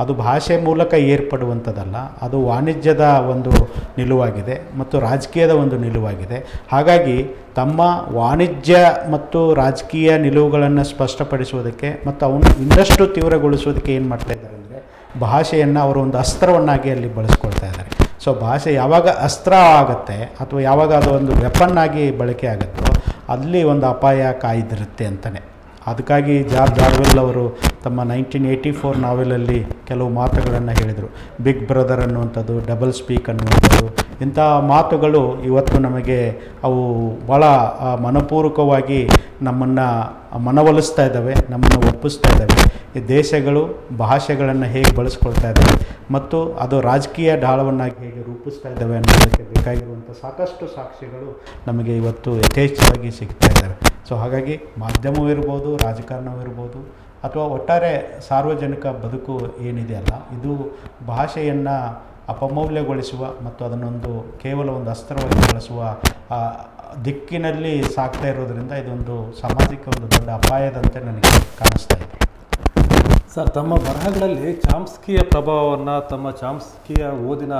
ಅದು ಭಾಷೆ ಮೂಲಕ ಏರ್ಪಡುವಂಥದ್ದಲ್ಲ, ಅದು ವಾಣಿಜ್ಯದ ಒಂದು ನಿಲುವಾಗಿದೆ ಮತ್ತು ರಾಜಕೀಯದ ಒಂದು ನಿಲುವಾಗಿದೆ. ಹಾಗಾಗಿ ತಮ್ಮ ವಾಣಿಜ್ಯ ಮತ್ತು ರಾಜಕೀಯ ನಿಲುವುಗಳನ್ನು ಸ್ಪಷ್ಟಪಡಿಸುವುದಕ್ಕೆ ಮತ್ತು ಅವನು ಇನ್ನಷ್ಟು ತೀವ್ರಗೊಳಿಸೋದಕ್ಕೆ ಏನು ಮಾಡ್ತಾಯಿದ್ದಾರೆ ಅಂದರೆ, ಭಾಷೆಯನ್ನು ಅವರು ಒಂದು ಅಸ್ತ್ರವನ್ನಾಗಿ ಅಲ್ಲಿ ಬಳಸ್ಕೊಳ್ತಾ ಇದ್ದಾರೆ. ಸೊ ಭಾಷೆ ಯಾವಾಗ ಅಸ್ತ್ರ ಆಗುತ್ತೆ ಅಥವಾ ಯಾವಾಗ ಅದು ಒಂದು ವೆಪನ್ ಆಗಿ ಬಳಕೆ ಆಗುತ್ತೋ ಅಲ್ಲಿ ಒಂದು ಅಪಾಯ ಕಾಯ್ದಿರುತ್ತೆ ಅಂತಲೇ. ಅದಕ್ಕಾಗಿ ಜಾರ್ಜ್ ಆರ್ವೆಲ್ ಅವರು ತಮ್ಮ 1984 ನಾವೆಲಲ್ಲಿ ಕೆಲವು ಮಾತುಗಳನ್ನು ಹೇಳಿದರು. ಬಿಗ್ ಬ್ರದರ್ ಅನ್ನುವಂಥದ್ದು, ಡಬಲ್ ಸ್ಪೀಕ್ ಅನ್ನುವಂಥದ್ದು, ಇಂಥ ಮಾತುಗಳು ಇವತ್ತು ನಮಗೆ ಅವು ಭಾಳ ಮನಪೂರ್ವಕವಾಗಿ ನಮ್ಮನ್ನು ಮನವೊಲಿಸ್ತಾ ಇದ್ದಾವೆ, ನಮ್ಮನ್ನು ಒಪ್ಪಿಸ್ತಾ ಇದ್ದಾವೆ. ಈ ದೇಶಗಳು ಭಾಷೆಗಳನ್ನು ಹೇಗೆ ಬಳಸ್ಕೊಳ್ತಾ ಇದ್ದಾವೆ ಮತ್ತು ಅದು ರಾಜಕೀಯ ಢಾಳವನ್ನಾಗಿ ಹೇಗೆ ರೂಪಿಸ್ತಾ ಇದ್ದಾವೆ ಅನ್ನೋದಕ್ಕೆ ಬೇಕಾಗಿರುವಂಥ ಸಾಕಷ್ಟು ಸಾಕ್ಷಿಗಳು ನಮಗೆ ಇವತ್ತು ಯಥೇಚ್ಛವಾಗಿ ಸಿಗ್ತಾ ಇದ್ದಾವೆ. ಸೊ ಹಾಗಾಗಿ ಮಾಧ್ಯಮವೂ ಇರ್ಬೋದು, ರಾಜಕಾರಣವೂ ಇರ್ಬೋದು, ಅಥವಾ ಒಟ್ಟಾರೆ ಸಾರ್ವಜನಿಕ ಬದುಕು ಏನಿದೆಯಲ್ಲ, ಇದು ಭಾಷೆಯನ್ನು ಅಪಮೌಲ್ಯಗೊಳಿಸುವ ಮತ್ತು ಅದನ್ನೊಂದು ಕೇವಲ ಒಂದು ಅಸ್ತ್ರವಾಗಿ ಬಳಸುವ ದಿಕ್ಕಿನಲ್ಲಿ ಸಾಗ್ತಾ ಇರೋದರಿಂದ ಇದೊಂದು ಸಮಾಜಕ್ಕೆ ಒಂದು ದೊಡ್ಡ ಅಪಾಯದಂತೆ ನನಗೆ ಕಾಣಿಸ್ತಾ ಇದೆ. ಸರ್, ತಮ್ಮ ಬರಹಗಳಲ್ಲಿ ಚಾಮ್ಸ್ಕಿಯ ಪ್ರಭಾವವನ್ನು, ತಮ್ಮ ಚಾಮ್ಸ್ಕಿಯ ಓದಿನ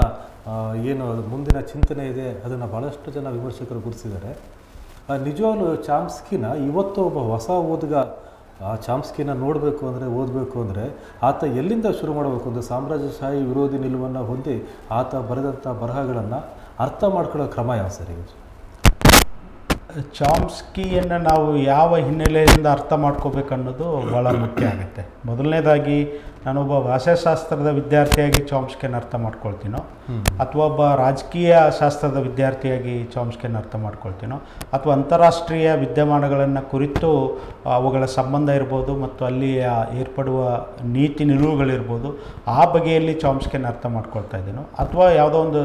ಏನು ಮುಂದಿನ ಚಿಂತನೆ ಇದೆ ಅದನ್ನು ಭಾಳಷ್ಟು ಜನ ವಿಮರ್ಶಕರು ಗುರುತಿಸಿದ್ದಾರೆ. ನಿಜವಾಗ್ಲೂ ಚಾಮ್ಸ್ಕಿನ ಇವತ್ತು ಒಬ್ಬ ಹೊಸ ಓದುಗ ಆ ಚಾಮ್ಸ್ಕಿನ ನೋಡಬೇಕು ಅಂದರೆ, ಓದಬೇಕು ಅಂದರೆ ಆತ ಎಲ್ಲಿಂದ ಶುರು ಮಾಡಬೇಕು? ಒಂದು ಸಾಮ್ರಾಜ್ಯಶಾಹಿ ವಿರೋಧಿ ನಿಲುವನ್ನು ಹೊಂದಿ ಆತ ಬರೆದಂಥ ಬರಹಗಳನ್ನು ಅರ್ಥ ಮಾಡ್ಕೊಳ್ಳೋ ಕ್ರಮ ಯಾವ ಸರಿ? ಚಾಮ್ಸ್ಕಿಯನ್ನು ನಾವು ಯಾವ ಹಿನ್ನೆಲೆಯಿಂದ ಅರ್ಥ ಮಾಡ್ಕೋಬೇಕನ್ನೋದು ಭಾಳ ಮುಖ್ಯ ಆಗುತ್ತೆ. ಮೊದಲನೇದಾಗಿ ನಾನೊಬ್ಬ ಭಾಷಾಶಾಸ್ತ್ರದ ವಿದ್ಯಾರ್ಥಿಯಾಗಿ ಚಾಮ್ಸ್ಕಿಯನ್ನು ಅರ್ಥ ಮಾಡ್ಕೊಳ್ತೀನೋ, ಅಥವಾ ಒಬ್ಬ ರಾಜಕೀಯ ಶಾಸ್ತ್ರದ ವಿದ್ಯಾರ್ಥಿಯಾಗಿ ಚಾಮ್ಸ್ಕಿಯನ್ನು ಅರ್ಥ ಮಾಡ್ಕೊಳ್ತೀನೋ, ಅಥವಾ ಅಂತಾರಾಷ್ಟ್ರೀಯ ವಿದ್ಯಮಾನಗಳನ್ನು ಕುರಿತು ಅವುಗಳ ಸಂಬಂಧ ಇರ್ಬೋದು ಮತ್ತು ಅಲ್ಲಿ ಏರ್ಪಡುವ ನೀತಿ ನಿಲುವುಗಳಿರ್ಬೋದು, ಆ ಬಗೆಯಲ್ಲಿ ಚಾಮ್ಸ್ಕಿಯನ್ನು ಅರ್ಥ ಮಾಡ್ಕೊಳ್ತಾ ಇದ್ದೀನೋ, ಅಥವಾ ಯಾವುದೋ ಒಂದು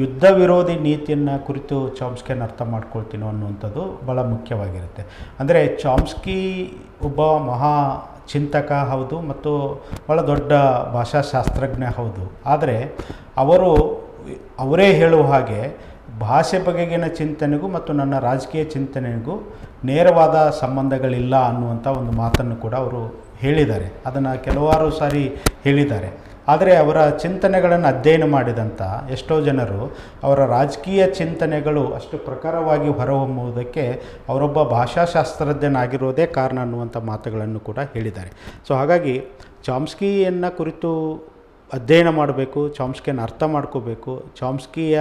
ಯುದ್ಧ ವಿರೋಧಿ ನೀತಿಯನ್ನು ಕುರಿತು ಚಾಮ್ಸ್ಕಿಯನ್ನು ಅರ್ಥ ಮಾಡ್ಕೊಳ್ತೀನೋ ಅನ್ನುವಂಥದ್ದು ಭಾಳ ಮುಖ್ಯವಾಗಿರುತ್ತೆ. ಅಂದರೆ ಚಾಮ್ಸ್ಕಿ ಒಬ್ಬ ಮಹಾ ಚಿಂತಕ ಹೌದು ಮತ್ತು ಭಾಳ ದೊಡ್ಡ ಭಾಷಾಶಾಸ್ತ್ರಜ್ಞ ಹೌದು. ಆದರೆ ಅವರೇ ಹೇಳುವ ಹಾಗೆ ಭಾಷೆ ಬಗೆಗಿನ ಚಿಂತನೆಗೂ ಮತ್ತು ನನ್ನ ರಾಜಕೀಯ ಚಿಂತನೆಗೂ ನೇರವಾದ ಸಂಬಂಧಗಳಿಲ್ಲ ಅನ್ನುವಂಥ ಒಂದು ಮಾತನ್ನು ಕೂಡ ಅವರು ಹೇಳಿದ್ದಾರೆ. ಅದನ್ನು ಕೆಲವಾರು ಸಾರಿ ಹೇಳಿದ್ದಾರೆ. ಆದರೆ ಅವರ ಚಿಂತನೆಗಳನ್ನು ಅಧ್ಯಯನ ಮಾಡಿದಂಥ ಎಷ್ಟೋ ಜನರು ಅವರ ರಾಜಕೀಯ ಚಿಂತನೆಗಳು ಅಷ್ಟು ಪ್ರಖರವಾಗಿ ಹೊರಹೊಮ್ಮುವುದಕ್ಕೆ ಅವರೊಬ್ಬ ಭಾಷಾಶಾಸ್ತ್ರಜ್ಞನಾಗಿರೋದೇ ಕಾರಣ ಅನ್ನುವಂಥ ಮಾತುಗಳನ್ನು ಕೂಡ ಹೇಳಿದ್ದಾರೆ. ಸೊ ಹಾಗಾಗಿ ಚಾಮ್ಸ್ಕಿಯನ್ನು ಕುರಿತು ಅಧ್ಯಯನ ಮಾಡಬೇಕು, ಚಾಮ್ಸ್ಕಿಯನ್ನು ಅರ್ಥ ಮಾಡ್ಕೋಬೇಕು, ಚಾಮ್ಸ್ಕಿಯ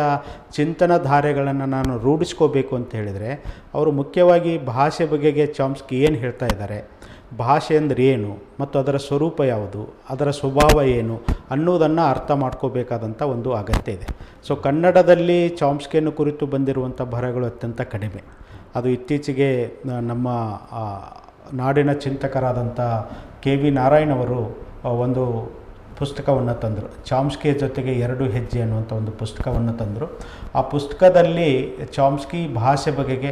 ಚಿಂತನಧಾರೆಗಳನ್ನು ನಾನು ರೂಢಿಸ್ಕೋಬೇಕು ಅಂತ ಹೇಳಿದರೆ ಅವರು ಮುಖ್ಯವಾಗಿ ಭಾಷೆ ಬಗೆಗೆ ಚಾಮ್ಸ್ಕಿ ಏನು ಹೇಳ್ತಾ ಇದ್ದಾರೆ, ಭಾಷೆ ಅಂದರೆ ಏನು ಮತ್ತು ಅದರ ಸ್ವರೂಪ ಯಾವುದು, ಅದರ ಸ್ವಭಾವ ಏನು ಅನ್ನೋದನ್ನು ಅರ್ಥ ಮಾಡ್ಕೋಬೇಕಾದಂಥ ಒಂದು ಅಗತ್ಯ ಇದೆ. ಸೊ ಕನ್ನಡದಲ್ಲಿ ಚಾಮ್ಸ್ಕಿಯನ್ನು ಕುರಿತು ಬಂದಿರುವಂಥ ಬರಹಗಳು ಅತ್ಯಂತ ಕಡಿಮೆ. ಅದು ಇತ್ತೀಚೆಗೆ ನಮ್ಮ ನಾಡಿನ ಚಿಂತಕರಾದಂಥ KV ನಾರಾಯಣ್ ಅವರು ಒಂದು ಪುಸ್ತಕವನ್ನು ತಂದರು, ಚಾಮ್ಸ್ಕಿಯ ಜೊತೆಗೆ 2 ಹೆಜ್ಜೆ ಅನ್ನುವಂಥ ಒಂದು ಪುಸ್ತಕವನ್ನು ತಂದರು. ಆ ಪುಸ್ತಕದಲ್ಲಿ ಚಾಮ್ಸ್ಕಿ ಭಾಷೆ ಬಗೆಗೆ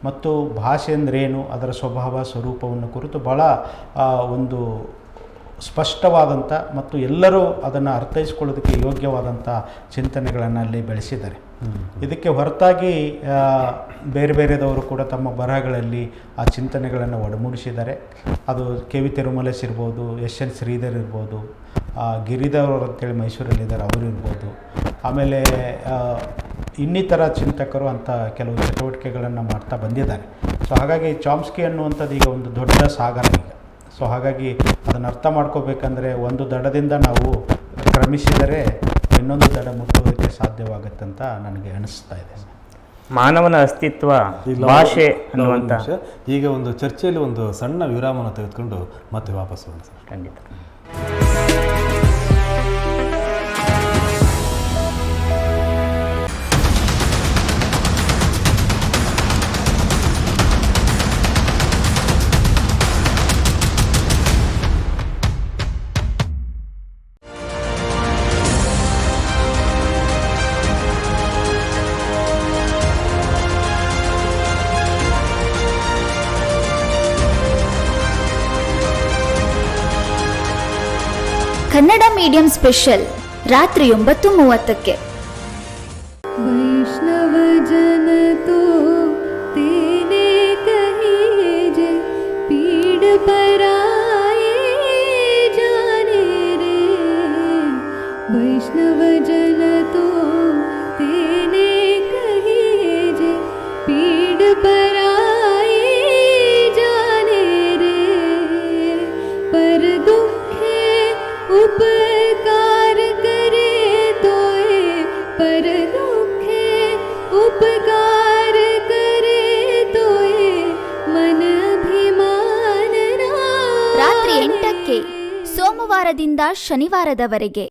ಮತ್ತು ಭಾಷೆ ಅಂದ್ರೇನು, ಅದರ ಸ್ವಭಾವ ಸ್ವರೂಪವನ್ನು ಕುರಿತು ಭಾಳ ಒಂದು ಸ್ಪಷ್ಟವಾದಂಥ ಮತ್ತು ಎಲ್ಲರೂ ಅದನ್ನು ಅರ್ಥೈಸ್ಕೊಳ್ಳೋದಕ್ಕೆ ಯೋಗ್ಯವಾದಂಥ ಚಿಂತನೆಗಳನ್ನು ಅಲ್ಲಿ ಬೆಳೆಸಿದ್ದಾರೆ. ಇದಕ್ಕೆ ಹೊರತಾಗಿ ಬೇರೆ ಬೇರೆದವರು ಕೂಡ ತಮ್ಮ ಬರಹಗಳಲ್ಲಿ ಆ ಚಿಂತನೆಗಳನ್ನು ಒಡಮೂಡಿಸಿದ್ದಾರೆ. ಅದು KV ತಿರುಮಲೇಶ್ ಇರ್ಬೋದು, SN ಶ್ರೀಧರ್ ಇರ್ಬೋದು, ಗಿರಿಧರ್ ಅವರು ಅಂತೇಳಿ ಮೈಸೂರಲ್ಲಿದ್ದಾರೆ ಅವರು ಇರ್ಬೋದು, ಆಮೇಲೆ ಇನ್ನಿತರ ಚಿಂತಕರು ಅಂತ ಕೆಲವು ಚಟುವಟಿಕೆಗಳನ್ನು ಮಾಡ್ತಾ ಬಂದಿದ್ದಾರೆ. ಸೊ ಹಾಗಾಗಿ ಚಾಮ್ಸ್ಕಿ ಅನ್ನುವಂಥದ್ದು ಈಗ ಒಂದು ದೊಡ್ಡ ಸಾಗರ ಈಗ. ಸೊ ಹಾಗಾಗಿ ಅದನ್ನು ಅರ್ಥ ಮಾಡ್ಕೋಬೇಕಂದ್ರೆ ಒಂದು ದಡದಿಂದ ನಾವು ಕ್ರಮಿಸಿದರೆ ಇನ್ನೊಂದು ದಡ ಮುಟ್ಟುವುದಕ್ಕೆ ಸಾಧ್ಯವಾಗುತ್ತಂತ ನನಗೆ ಅನಿಸ್ತಾ ಇದೆ. ಮಾನವನ ಅಸ್ತಿತ್ವ ಭಾಷೆ ಅನ್ನುವಂಥ ಈಗ ಒಂದು ಚರ್ಚೆಯಲ್ಲಿ ಒಂದು ಸಣ್ಣ ವಿರಾಮವನ್ನು ತೆಗೆದುಕೊಂಡು ಮತ್ತೆ ವಾಪಸ್ ಹೋಗೋಣ ಸರ್. ಖಂಡಿತ. ಕನ್ನಡ ಮೀಡಿಯಂ ಸ್ಪೆಷಲ್ ರಾತ್ರಿ 9:30ಕ್ಕೆ. वैष्णव जन तो तेने कहिए जे पीड़ पराए जाने रे। वैष्णव जन तो तेने कहिए जे पीड़ पराए जाने रे। पर दुखे उपकार करे तोए, पर दुखे उपकार करे तोए मन अभिमान ರಾತ್ರಿ 8ಕ್ಕೆ ಸೋಮವಾರದಿಂದ ಶನಿವಾರದವರೆಗೆ.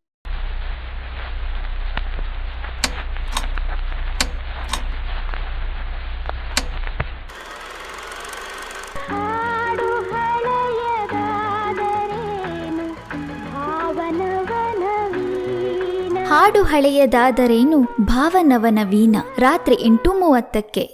ಹಾಡು ಹಳೆಯದಾದರೇನು ಭಾವನವನ ವೀಣ ರಾತ್ರಿ 8:30ಕ್ಕೆ.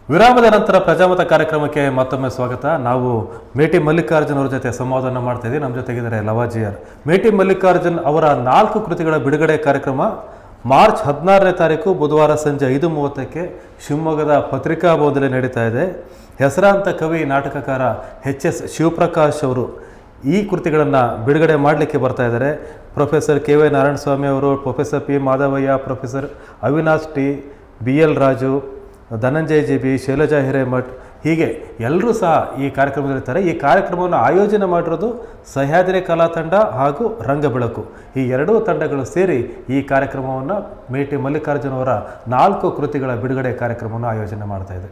ವಿರಾಮದ ನಂತರ ಪ್ರಜಾಮತ ಕಾರ್ಯಕ್ರಮಕ್ಕೆ ಮತ್ತೊಮ್ಮೆ ಸ್ವಾಗತ. ನಾವು ಮೇಟಿ ಮಲ್ಲಿಕಾರ್ಜುನ್ ಅವರ ಜೊತೆ ಸಂವಾದವನ್ನು ಮಾಡ್ತಾ ಇದ್ದೀವಿ. ನಮ್ಮ ಜೊತೆಗಿದ್ದಾರೆ ಲವಾಜಿಯರ್. ಮೇಟಿ ಮಲ್ಲಿಕಾರ್ಜುನ್ ಅವರ 4 ಕೃತಿಗಳ ಬಿಡುಗಡೆ ಕಾರ್ಯಕ್ರಮ ಮಾರ್ಚ್ 16ನೇ ತಾರೀಕು ಬುಧವಾರ ಸಂಜೆ 5:30ಕ್ಕೆ ಶಿವಮೊಗ್ಗದ ಪತ್ರಿಕಾ ಭವನದಲ್ಲಿ ನಡೀತಾ ಇದೆ. ಹೆಸರಾಂತ ಕವಿ ನಾಟಕಕಾರ HS ಶಿವಪ್ರಕಾಶ್ ಅವರು ಈ ಕೃತಿಗಳನ್ನು ಬಿಡುಗಡೆ ಮಾಡಲಿಕ್ಕೆ ಬರ್ತಾ ಇದ್ದಾರೆ. ಪ್ರೊಫೆಸರ್ KV ನಾರಾಯಣಸ್ವಾಮಿ ಅವರು, professor P Madhavaiah, professor Avinash T, BL Raju, Dhananjaya JB, Shailaja Hiremath, ಹೀಗೆ ಎಲ್ಲರೂ ಸಹ ಈ ಕಾರ್ಯಕ್ರಮದಲ್ಲಿರ್ತಾರೆ. ಈ ಕಾರ್ಯಕ್ರಮವನ್ನು ಆಯೋಜನೆ ಮಾಡಿರೋದು ಸಹ್ಯಾದ್ರಿ ಕಲಾ ತಂಡ ಹಾಗೂ ರಂಗಬೆಳಕು, ಈ ಎರಡೂ ತಂಡಗಳು ಸೇರಿ ಈ ಕಾರ್ಯಕ್ರಮವನ್ನು ಮೇಟಿ ಮಲ್ಲಿಕಾರ್ಜುನ್ ಅವರ 4 ಕೃತಿಗಳ ಬಿಡುಗಡೆ ಕಾರ್ಯಕ್ರಮವನ್ನು ಆಯೋಜನೆ ಮಾಡ್ತಾ ಇದೆ.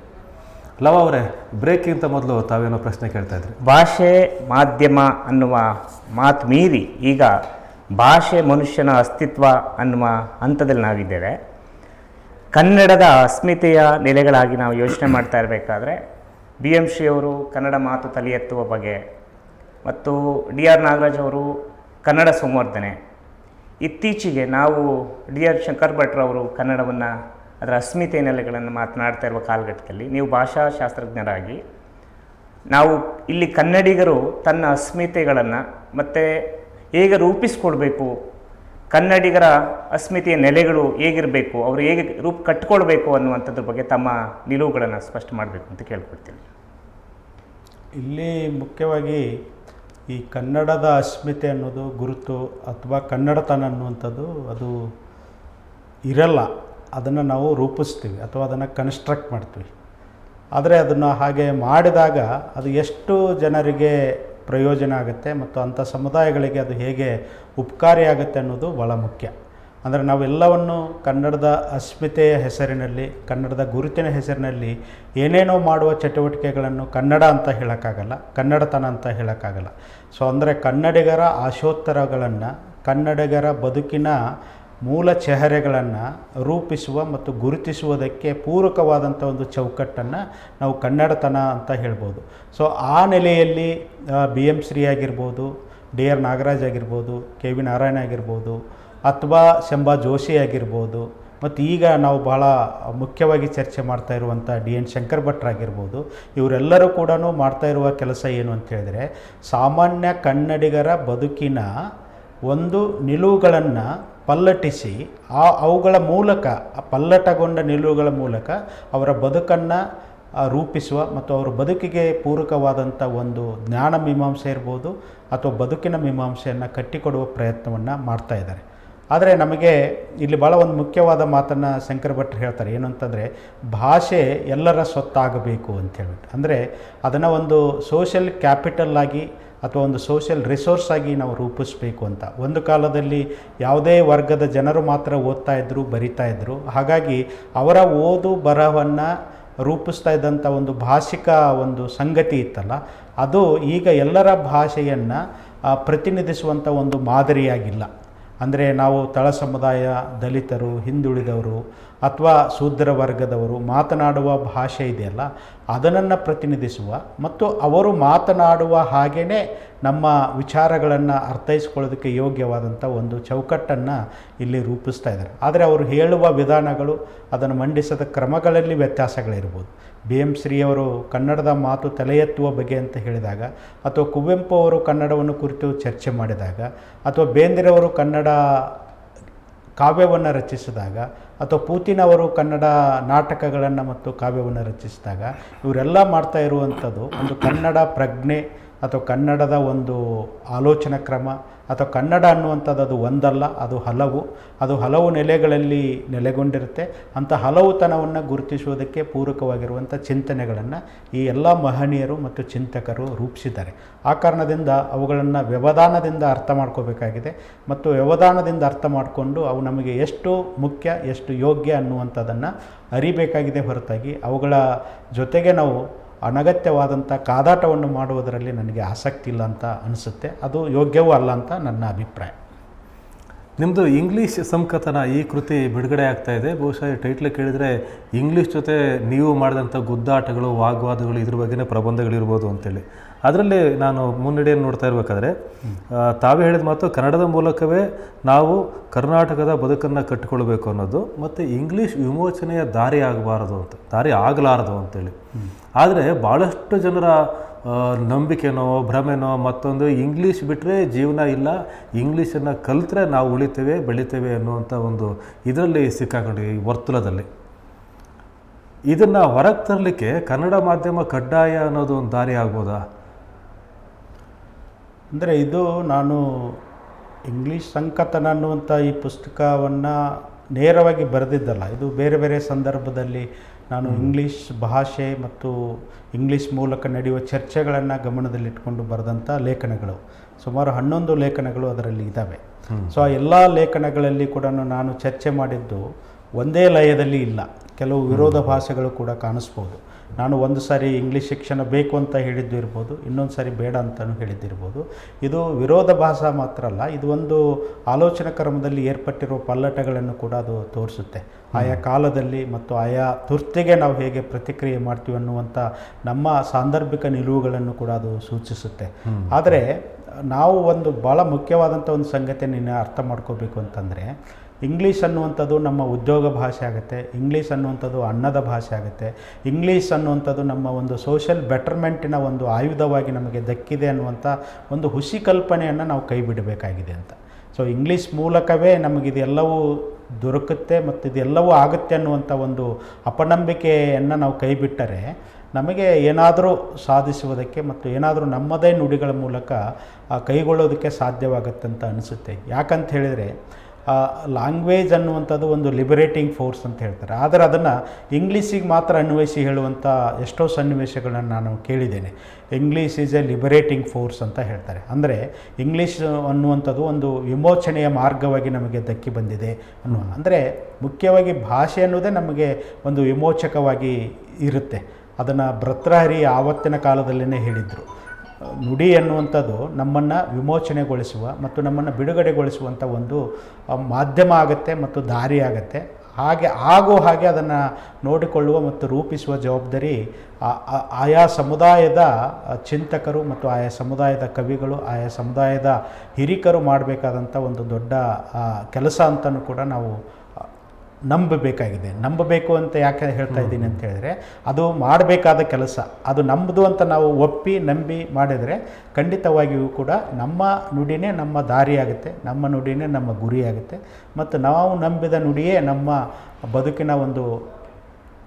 ಲವ ಅವರೇ, ಬ್ರೇಕ್ಗಿಂತ ಮೊದಲು ತಾವೇನೋ ಪ್ರಶ್ನೆ ಕೇಳ್ತಾ ಇದ್ರಿ. ಭಾಷೆ ಮಾಧ್ಯಮ ಅನ್ನುವ ಮಾತು ಮೀರಿ ಈಗ ಭಾಷೆ ಮನುಷ್ಯನ ಅಸ್ತಿತ್ವ ಅನ್ನುವ ಹಂತದಲ್ಲಿ ನಾವಿದ್ದೇವೆ. ಕನ್ನಡದ ಅಸ್ಮಿತೆಯ ನೆಲೆಗಳಾಗಿ ನಾವು ಯೋಚನೆ ಮಾಡ್ತಾ ಇರಬೇಕಾದ್ರೆ BM ಶ್ರೀ ಅವರು ಕನ್ನಡ ಮಾತು ತಲೆ ಎತ್ತುವ ಬಗೆ ಮತ್ತು DR ನಾಗರಾಜ್ ಅವರು ಕನ್ನಡ ಸಂವರ್ಧನೆ, ಇತ್ತೀಚೆಗೆ ನಾವು DR ಶಂಕರ್ ಭಟ್ರವರು ಕನ್ನಡವನ್ನು ಅದರ ಅಸ್ಮಿತೆಯ ನೆಲೆಗಳನ್ನು ಮಾತನಾಡ್ತಾ ಇರುವ ಕಾಲಘಟ್ಟದಲ್ಲಿ ನೀವು ಭಾಷಾಶಾಸ್ತ್ರಜ್ಞರಾಗಿ ನಾವು ಇಲ್ಲಿ ಕನ್ನಡಿಗರು ತನ್ನ ಅಸ್ಮಿತೆಗಳನ್ನು ಮತ್ತು ಹೇಗೆ ರೂಪಿಸ್ಕೊಳ್ಬೇಕು, ಕನ್ನಡಿಗರ ಅಸ್ಮಿತೆಯ ನೆಲೆಗಳು ಹೇಗಿರಬೇಕು, ಅವರು ಹೇಗೆ ಕಟ್ಕೊಳ್ಬೇಕು ಅನ್ನುವಂಥದ್ರ ಬಗ್ಗೆ ತಮ್ಮ ನಿಲುವುಗಳನ್ನು ಸ್ಪಷ್ಟ ಮಾಡಬೇಕು ಅಂತ ಕೇಳ್ಕೊಳ್ತೀನಿ. ಇಲ್ಲಿ ಮುಖ್ಯವಾಗಿ ಈ ಕನ್ನಡದ ಅಸ್ಮಿತೆ ಅನ್ನೋದು ಗುರುತು ಅಥವಾ ಕನ್ನಡತನ ಅನ್ನುವಂಥದ್ದು ಅದು ಇರಲ್ಲ. ಅದನ್ನು ನಾವು ರೂಪಿಸ್ತೀವಿ ಅಥವಾ ಅದನ್ನು ಕನ್ಸ್ಟ್ರಕ್ಟ್ ಮಾಡ್ತೀವಿ. ಆದರೆ ಅದನ್ನು ಹಾಗೆ ಮಾಡಿದಾಗ ಅದು ಎಷ್ಟು ಜನರಿಗೆ ಪ್ರಯೋಜನ ಆಗುತ್ತೆ ಮತ್ತು ಅಂಥ ಸಮುದಾಯಗಳಿಗೆ ಅದು ಹೇಗೆ ಉಪಕಾರಿಯಾಗುತ್ತೆ ಅನ್ನೋದು ಭಾಳ ಮುಖ್ಯ. ಅಂದರೆ ನಾವೆಲ್ಲವನ್ನು ಕನ್ನಡದ ಅಸ್ಮಿತೆಯ ಹೆಸರಿನಲ್ಲಿ, ಕನ್ನಡದ ಗುರುತಿನ ಹೆಸರಿನಲ್ಲಿ ಏನೇನೋ ಮಾಡುವ ಚಟುವಟಿಕೆಗಳನ್ನು ಕನ್ನಡ ಅಂತ ಹೇಳೋಕ್ಕಾಗಲ್ಲ, ಕನ್ನಡತನ ಅಂತ ಹೇಳೋಕ್ಕಾಗಲ್ಲ. ಸೊ ಅಂದರೆ ಕನ್ನಡಿಗರ ಆಶೋತ್ತರಗಳನ್ನು, ಕನ್ನಡಿಗರ ಬದುಕಿನ ಮೂಲ ಚೆಹರೆಗಳನ್ನು ರೂಪಿಸುವ ಮತ್ತು ಗುರುತಿಸುವುದಕ್ಕೆ ಪೂರಕವಾದಂಥ ಒಂದು ಚೌಕಟ್ಟನ್ನು ನಾವು ಕನ್ನಡತನ ಅಂತ ಹೇಳ್ಬೋದು. ಸೊ ಆ ನೆಲೆಯಲ್ಲಿ BM ಶ್ರೀ ಆಗಿರ್ಬೋದು, DR ನಾಗರಾಜ್ ಆಗಿರ್ಬೋದು, KV ನಾರಾಯಣ ಆಗಿರ್ಬೋದು, ಅಥವಾ ಶಂಭಾ ಜೋಶಿ ಆಗಿರ್ಬೋದು, ಮತ್ತು ಈಗ ನಾವು ಭಾಳ ಮುಖ್ಯವಾಗಿ ಚರ್ಚೆ ಮಾಡ್ತಾ ಇರುವಂಥ DN ಶಂಕರ್ ಭಟ್ರಾಗಿರ್ಬೋದು, ಇವರೆಲ್ಲರೂ ಕೂಡ ಮಾಡ್ತಾ ಇರುವ ಕೆಲಸ ಏನು ಅಂತ ಹೇಳಿದರೆ, ಸಾಮಾನ್ಯ ಕನ್ನಡಿಗರ ಬದುಕಿನ ಒಂದು ನಿಲುವುಗಳನ್ನು ಪಲ್ಲಟಿಸಿ ಅವುಗಳ ಮೂಲಕ, ಪಲ್ಲಟಗೊಂಡ ನಿಲುವುಗಳ ಮೂಲಕ ಅವರ ಬದುಕನ್ನು ರೂಪಿಸುವ ಮತ್ತು ಅವರ ಬದುಕಿಗೆ ಪೂರಕವಾದಂಥ ಒಂದು ಜ್ಞಾನ ಮೀಮಾಂಸೆ ಇರ್ಬೋದು ಅಥವಾ ಬದುಕಿನ ಮೀಮಾಂಸೆಯನ್ನು ಕಟ್ಟಿಕೊಡುವ ಪ್ರಯತ್ನವನ್ನು ಮಾಡ್ತಾ ಇದ್ದಾರೆ. ಆದರೆ ನಮಗೆ ಇಲ್ಲಿ ಭಾಳ ಒಂದು ಮುಖ್ಯವಾದ ಮಾತನ್ನು ಶಂಕರ್ ಭಟ್ರು ಹೇಳ್ತಾರೆ. ಏನು ಅಂತಂದರೆ, ಭಾಷೆ ಎಲ್ಲರ ಸೊತ್ತಾಗಬೇಕು ಅಂತ ಹೇಳ್ಬಿಟ್ಟು. ಅಂದರೆ ಅದನ್ನು ಒಂದು ಸೋಷಿಯಲ್ ಕ್ಯಾಪಿಟಲ್ ಆಗಿ ಅಥವಾ ಒಂದು ಸೋಷಿಯಲ್ ರಿಸೋರ್ಸ್ ಆಗಿ ನಾವು ರೂಪಿಸಬೇಕು ಅಂತ. ಒಂದು ಕಾಲದಲ್ಲಿ ಯಾವುದೇ ವರ್ಗದ ಜನರು ಮಾತ್ರ ಓದ್ತಾ ಇದ್ದರು, ಬರಿತಾ ಇದ್ದರು. ಹಾಗಾಗಿ ಅವರ ಓದು ಬರಹವನ್ನು ರೂಪಿಸ್ತಾ ಇದ್ದಂಥ ಒಂದು ಭಾಷಿಕ ಒಂದು ಸಂಗತಿ ಇತ್ತಲ್ಲ, ಅದು ಈಗ ಎಲ್ಲರ ಭಾಷೆಯನ್ನು ಪ್ರತಿನಿಧಿಸುವಂಥ ಒಂದು ಮಾದರಿಯಾಗಿಲ್ಲ. ಅಂದರೆ ನಾವು ತಳ ಸಮುದಾಯ, ದಲಿತರು, ಹಿಂದುಳಿದವರು ಅಥವಾ ಶೂದ್ರ ವರ್ಗದವರು ಮಾತನಾಡುವ ಭಾಷೆ ಇದೆಯಲ್ಲ, ಅದನ್ನು ಪ್ರತಿನಿಧಿಸುವ ಮತ್ತು ಅವರು ಮಾತನಾಡುವ ಹಾಗೆಯೇ ನಮ್ಮ ವಿಚಾರಗಳನ್ನು ಅರ್ಥೈಸ್ಕೊಳ್ಳೋದಕ್ಕೆ ಯೋಗ್ಯವಾದಂಥ ಒಂದು ಚೌಕಟ್ಟನ್ನು ಇಲ್ಲಿ ರೂಪಿಸ್ತಾ ಇದ್ದಾರೆ. ಆದರೆ ಅವರು ಹೇಳುವ ವಿಧಾನಗಳು, ಅದನ್ನು ಮಂಡಿಸದ ಕ್ರಮಗಳಲ್ಲಿ ವ್ಯತ್ಯಾಸಗಳಿರ್ಬೋದು. BM ಶ್ರೀಯವರು ಕನ್ನಡದ ಮಾತು ತಲೆ ಎತ್ತುವ ಬಗೆ ಅಂತ ಹೇಳಿದಾಗ, ಅಥವಾ ಕುವೆಂಪು ಅವರು ಕನ್ನಡವನ್ನು ಕುರಿತು ಚರ್ಚೆ ಮಾಡಿದಾಗ, ಅಥವಾ ಬೇಂದ್ರೆಯವರು ಕನ್ನಡ ಕಾವ್ಯವನ್ನು ರಚಿಸಿದಾಗ, ಅಥವಾ ಪೂತಿನವರು ಕನ್ನಡ ನಾಟಕಗಳನ್ನು ಮತ್ತು ಕಾವ್ಯವನ್ನು ರಚಿಸಿದಾಗ, ಇವರೆಲ್ಲ ಮಾಡ್ತಾ ಇರುವಂಥದ್ದು ಒಂದು ಕನ್ನಡ ಪ್ರಜ್ಞೆ ಅಥವಾ ಕನ್ನಡದ ಒಂದು ಆಲೋಚನಾ ಕ್ರಮ ಅಥವಾ ಕನ್ನಡ ಅನ್ನುವಂಥದ್ದು ಅದು ಒಂದಲ್ಲ, ಅದು ಹಲವು ನೆಲೆಗಳಲ್ಲಿ ನೆಲೆಗೊಂಡಿರುತ್ತೆ. ಅಂಥ ಹಲವುತನವನ್ನು ಗುರುತಿಸುವುದಕ್ಕೆ ಪೂರಕವಾಗಿರುವಂಥ ಚಿಂತನೆಗಳನ್ನು ಈ ಎಲ್ಲ ಮಹನೀಯರು ಮತ್ತು ಚಿಂತಕರು ರೂಪಿಸಿದ್ದಾರೆ. ಆ ಕಾರಣದಿಂದ ಅವುಗಳನ್ನು ವ್ಯವಧಾನದಿಂದ ಅರ್ಥ ಮಾಡ್ಕೋಬೇಕಾಗಿದೆ ಮತ್ತು ವ್ಯವಧಾನದಿಂದ ಅರ್ಥ ಮಾಡಿಕೊಂಡು ಅವು ನಮಗೆ ಎಷ್ಟು ಮುಖ್ಯ, ಎಷ್ಟು ಯೋಗ್ಯ ಅನ್ನುವಂಥದ್ದನ್ನು ಅರಿಬೇಕಾಗಿದೆ ಹೊರತಾಗಿ ಅವುಗಳ ಜೊತೆಗೆ ನಾವು ಅನಗತ್ಯವಾದಂಥ ಕಾದಾಟವನ್ನು ಮಾಡುವುದರಲ್ಲಿ ನನಗೆ ಆಸಕ್ತಿ ಇಲ್ಲ ಅಂತ ಅನಿಸುತ್ತೆ. ಅದು ಯೋಗ್ಯವೂ ಅಲ್ಲ ಅಂತ ನನ್ನ ಅಭಿಪ್ರಾಯ. ನಿಮ್ಮದು ಇಂಗ್ಲೀಷ್ ಸಂಕಥನ ಈ ಕೃತಿ ಬಿಡುಗಡೆ ಆಗ್ತಾ ಇದೆ. ಬಹುಶಃ ಟೈಟ್ಲ್ ಕೇಳಿದರೆ ಇಂಗ್ಲೀಷ್ ಜೊತೆ ನೀವು ಮಾಡಿದಂಥ ಗುದ್ದಾಟಗಳು, ವಾಗ್ವಾದಗಳು, ಇದ್ರ ಬಗ್ಗೆನೇ ಪ್ರಬಂಧಗಳಿರ್ಬೋದು ಅಂತೇಳಿ. ಅದರಲ್ಲಿ ನಾನು ಮುನ್ನಡೆಯನ್ನು ನೋಡ್ತಾ ಇರಬೇಕಾದ್ರೆ ತಾವೇ ಹೇಳಿದ ಮಾತು, ಕನ್ನಡದ ಮೂಲಕವೇ ನಾವು ಕರ್ನಾಟಕದ ಬದುಕನ್ನು ಕಟ್ಟಿಕೊಳ್ಬೇಕು ಅನ್ನೋದು, ಮತ್ತು ಇಂಗ್ಲೀಷ್ ವಿಮೋಚನೆಯ ದಾರಿ ಆಗಲಾರದು ಅಂತೇಳಿ. ಆದರೆ ಭಾಳಷ್ಟು ಜನರ ನಂಬಿಕೆನೋ ಭ್ರಮೆನೋ ಮತ್ತೊಂದು, ಇಂಗ್ಲೀಷ್ ಬಿಟ್ಟರೆ ಜೀವನ ಇಲ್ಲ, ಇಂಗ್ಲೀಷನ್ನು ಕಲಿತ್ರೆ ನಾವು ಉಳಿತೇವೆ ಬೆಳಿತೇವೆ ಅನ್ನುವಂಥ ಒಂದು ಇದರಲ್ಲಿ ಸಿಕ್ಕಾಕೊಂಡಿವಿ, ಈ ವರ್ತುಲದಲ್ಲಿ. ಇದನ್ನು ಹೊರಗೆ ತರಲಿಕ್ಕೆ ಕನ್ನಡ ಮಾಧ್ಯಮ ಕಡ್ಡಾಯ ಅನ್ನೋದು ಒಂದು ದಾರಿ ಆಗ್ಬೋದಾ? ಅಂದರೆ ಇದು ನಾನು ಇಂಗ್ಲೀಷ್ ಸಂಕಥನ ಅನ್ನುವಂಥ ಈ ಪುಸ್ತಕವನ್ನು ನೇರವಾಗಿ ಬರೆದಿದ್ದಲ್ಲ. ಇದು ಬೇರೆ ಬೇರೆ ಸಂದರ್ಭದಲ್ಲಿ ನಾನು ಇಂಗ್ಲೀಷ್ ಭಾಷೆ ಮತ್ತು ಇಂಗ್ಲೀಷ್ ಮೂಲಕ ನಡೆಯುವ ಚರ್ಚೆಗಳನ್ನು ಗಮನದಲ್ಲಿಟ್ಕೊಂಡು ಬರೆದಂಥ ಲೇಖನಗಳು. ಸುಮಾರು 11 ಲೇಖನಗಳು ಅದರಲ್ಲಿ ಇದ್ದಾವೆ. ಸೊ ಆ ಎಲ್ಲ ಲೇಖನಗಳಲ್ಲಿ ಕೂಡ ನಾನು ಚರ್ಚೆ ಮಾಡಿದ್ದು ಒಂದೇ ಲಯದಲ್ಲಿ ಇಲ್ಲ. ಕೆಲವು ವಿರೋಧಾಭಾಸಗಳು ಕೂಡ ಕಾಣಿಸ್ಬೋದು. ನಾನು ಒಂದು ಸಾರಿ ಇಂಗ್ಲೀಷ್ ಶಿಕ್ಷಣ ಬೇಕು ಅಂತ ಹೇಳಿದ್ದು ಇರ್ಬೋದು, ಇನ್ನೊಂದು ಸಾರಿ ಬೇಡ ಅಂತಲೂ ಹೇಳಿದ್ದಿರ್ಬೋದು. ಇದು ವಿರೋಧಾಭಾಸ ಮಾತ್ರ ಅಲ್ಲ, ಇದು ಒಂದು ಆಲೋಚನಾ ಕ್ರಮದಲ್ಲಿ ಏರ್ಪಟ್ಟಿರುವ ಪಲ್ಲಟಗಳನ್ನು ಕೂಡ ಅದು ತೋರಿಸುತ್ತೆ. ಆಯಾ ಕಾಲದಲ್ಲಿ ಮತ್ತು ಆಯಾ ತುರ್ತಿಗೆ ನಾವು ಹೇಗೆ ಪ್ರತಿಕ್ರಿಯೆ ಮಾಡ್ತೀವಿ ಅನ್ನುವಂಥ ನಮ್ಮ ಸಾಂದರ್ಭಿಕ ನಿಲುವುಗಳನ್ನು ಕೂಡ ಅದು ಸೂಚಿಸುತ್ತೆ. ಆದರೆ ನಾವು ಒಂದು ಭಾಳ ಮುಖ್ಯವಾದಂಥ ಒಂದು ಸಂಗತಿಯನ್ನು ಅರ್ಥ ಮಾಡ್ಕೋಬೇಕು ಅಂತಂದರೆ, ಇಂಗ್ಲೀಷ್ ಅನ್ನುವಂಥದ್ದು ನಮ್ಮ ಉದ್ಯೋಗ ಭಾಷೆ ಆಗುತ್ತೆ, ಇಂಗ್ಲೀಷ್ ಅನ್ನುವಂಥದ್ದು ಅನ್ನದ ಭಾಷೆ ಆಗುತ್ತೆ, ಇಂಗ್ಲೀಷ್ ಅನ್ನುವಂಥದ್ದು ನಮ್ಮ ಒಂದು ಸೋಷಿಯಲ್ ಬೆಟರ್ಮೆಂಟಿನ ಒಂದು ಆಯುಧವಾಗಿ ನಮಗೆ ದಕ್ಕಿದೆ ಅನ್ನುವಂಥ ಒಂದು ಹುಸಿ ಕಲ್ಪನೆಯನ್ನು ನಾವು ಕೈ ಬಿಡಬೇಕಾಗಿದೆ ಅಂತ. ಸೊ ಇಂಗ್ಲೀಷ್ ಮೂಲಕವೇ ನಮಗಿದೆಲ್ಲವೂ ದೊರಕುತ್ತೆ ಮತ್ತು ಇದೆಲ್ಲವೂ ಆಗುತ್ತೆ ಅನ್ನುವಂಥ ಒಂದು ಅಪನಂಬಿಕೆಯನ್ನು ನಾವು ಕೈ ಬಿಟ್ಟರೆ ನಮಗೆ ಏನಾದರೂ ಸಾಧಿಸುವುದಕ್ಕೆ ಮತ್ತು ಏನಾದರೂ ನಮ್ಮದೇ ನುಡಿಗಳ ಮೂಲಕ ಕೈಗೊಳ್ಳೋದಕ್ಕೆ ಸಾಧ್ಯವಾಗುತ್ತೆ ಅಂತ ಅನಿಸುತ್ತೆ. ಯಾಕಂತ ಹೇಳಿದರೆ ಲ್ಯಾಂಗ್ವೇಜ್ ಅನ್ನುವಂಥದ್ದು ಒಂದು ಲಿಬರೇಟಿಂಗ್ ಫೋರ್ಸ್ ಅಂತ ಹೇಳ್ತಾರೆ. ಆದರೆ ಅದನ್ನು ಇಂಗ್ಲೀಷಿಗೆ ಮಾತ್ರ ಅನ್ವಯಿಸಿ ಹೇಳುವಂಥ ಎಷ್ಟೋ ಸನ್ನಿವೇಶಗಳನ್ನು ನಾನು ಕೇಳಿದ್ದೇನೆ. English is A liberating force ಅಂತ ಹೇಳ್ತಾರೆ. ಅಂದರೆ ಇಂಗ್ಲೀಷ್ ಅನ್ನುವಂಥದ್ದು ಒಂದು ವಿಮೋಚನೆಯ ಮಾರ್ಗವಾಗಿ ನಮಗೆ ದಕ್ಕಿ ಬಂದಿದೆ ಅಂದರೆ ಮುಖ್ಯವಾಗಿ ಭಾಷೆ ಅನ್ನೋದೇ ನಮಗೆ ಒಂದು ವಿಮೋಚಕವಾಗಿ ಇರುತ್ತೆ. ಅದನ್ನು ಭರ್ತೃಹರಿ ಆವತ್ತಿನ ಕಾಲದಲ್ಲೇ ಹೇಳಿದರು. ನುಡಿ ಎನ್ನುವಂಥದ್ದು ನಮ್ಮನ್ನು ವಿಮೋಚನೆಗೊಳಿಸುವ ಮತ್ತು ನಮ್ಮನ್ನು ಬಿಡುಗಡೆಗೊಳಿಸುವಂಥ ಒಂದು ಮಾಧ್ಯಮ ಆಗುತ್ತೆ ಮತ್ತು ದಾರಿ ಆಗುತ್ತೆ. ಹಾಗೆ ಅದನ್ನು ನೋಡಿಕೊಳ್ಳುವ ಮತ್ತು ರೂಪಿಸುವ ಜವಾಬ್ದಾರಿ ಆಯಾ ಸಮುದಾಯದ ಚಿಂತಕರು ಮತ್ತು ಆಯಾ ಸಮುದಾಯದ ಕವಿಗಳು, ಆಯಾ ಸಮುದಾಯದ ಹಿರಿಕರು ಮಾಡಬೇಕಾದಂಥ ಒಂದು ದೊಡ್ಡ ಕೆಲಸ ಅಂತಲೂ ಕೂಡ ನಾವು ನಂಬಬೇಕು ಅಂತ ಯಾಕೆ ಹೇಳ್ತಾ ಇದ್ದೀನಿ ಅಂತ ಹೇಳಿದರೆ, ಅದು ಮಾಡಬೇಕಾದ ಕೆಲಸ, ಅದು ನಮ್ಮದು ಅಂತ ನಾವು ಒಪ್ಪಿ ನಂಬಿ ಮಾಡಿದರೆ ಖಂಡಿತವಾಗಿಯೂ ಕೂಡ ನಮ್ಮ ನುಡಿನೇ ನಮ್ಮ ದಾರಿಯಾಗುತ್ತೆ, ನಮ್ಮ ನುಡಿನೇ ನಮ್ಮ ಗುರಿಯಾಗುತ್ತೆ ಮತ್ತು ನಾವು ನಂಬಿದ ನುಡಿಯೇ ನಮ್ಮ ಬದುಕಿನ ಒಂದು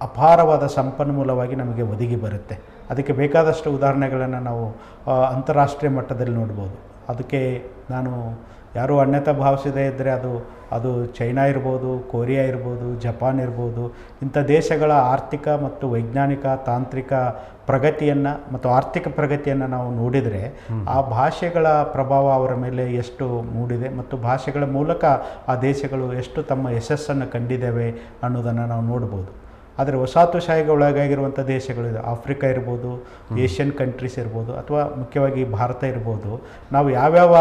ಅಪಾರವಾದ ಸಂಪನ್ಮೂಲವಾಗಿ ನಮಗೆ ಒದಗಿ ಬರುತ್ತೆ. ಅದಕ್ಕೆ ಬೇಕಾದಷ್ಟು ಉದಾಹರಣೆಗಳನ್ನು ನಾವು ಅಂತಾರಾಷ್ಟ್ರೀಯ ಮಟ್ಟದಲ್ಲಿ ನೋಡ್ಬೋದು. ಅದಕ್ಕೆ ನಾನು ಯಾರೂ ಅನ್ಯತಾ ಭಾವಿಸದೇ ಇದ್ದರೆ ಅದು ಚೈನಾ ಇರ್ಬೋದು, ಕೊರಿಯಾ ಇರ್ಬೋದು, ಜಪಾನ್ ಇರ್ಬೋದು, ಇಂಥ ದೇಶಗಳ ಆರ್ಥಿಕ ಮತ್ತು ವೈಜ್ಞಾನಿಕ ತಾಂತ್ರಿಕ ಪ್ರಗತಿಯನ್ನು ಮತ್ತು ಆರ್ಥಿಕ ಪ್ರಗತಿಯನ್ನು ನಾವು ನೋಡಿದರೆ ಆ ಭಾಷೆಗಳ ಪ್ರಭಾವ ಅವರ ಮೇಲೆ ಎಷ್ಟು ಮೂಡಿದೆ ಮತ್ತು ಭಾಷೆಗಳ ಮೂಲಕ ಆ ದೇಶಗಳು ಎಷ್ಟು ತಮ್ಮ ಯಶಸ್ಸನ್ನು ಕಂಡಿದ್ದೇವೆ ಅನ್ನೋದನ್ನು ನಾವು ನೋಡ್ಬೋದು. ಆದರೆ ವಸಾಹತುಶಾಹಿಗೆ ಒಳಗಾಗಿರುವಂಥ ದೇಶಗಳಿದೆ, ಆಫ್ರಿಕಾ ಇರ್ಬೋದು, ಏಷ್ಯನ್ ಕಂಟ್ರೀಸ್ ಇರ್ಬೋದು, ಅಥವಾ ಮುಖ್ಯವಾಗಿ ಭಾರತ ಇರ್ಬೋದು. ನಾವು ಯಾವ್ಯಾವ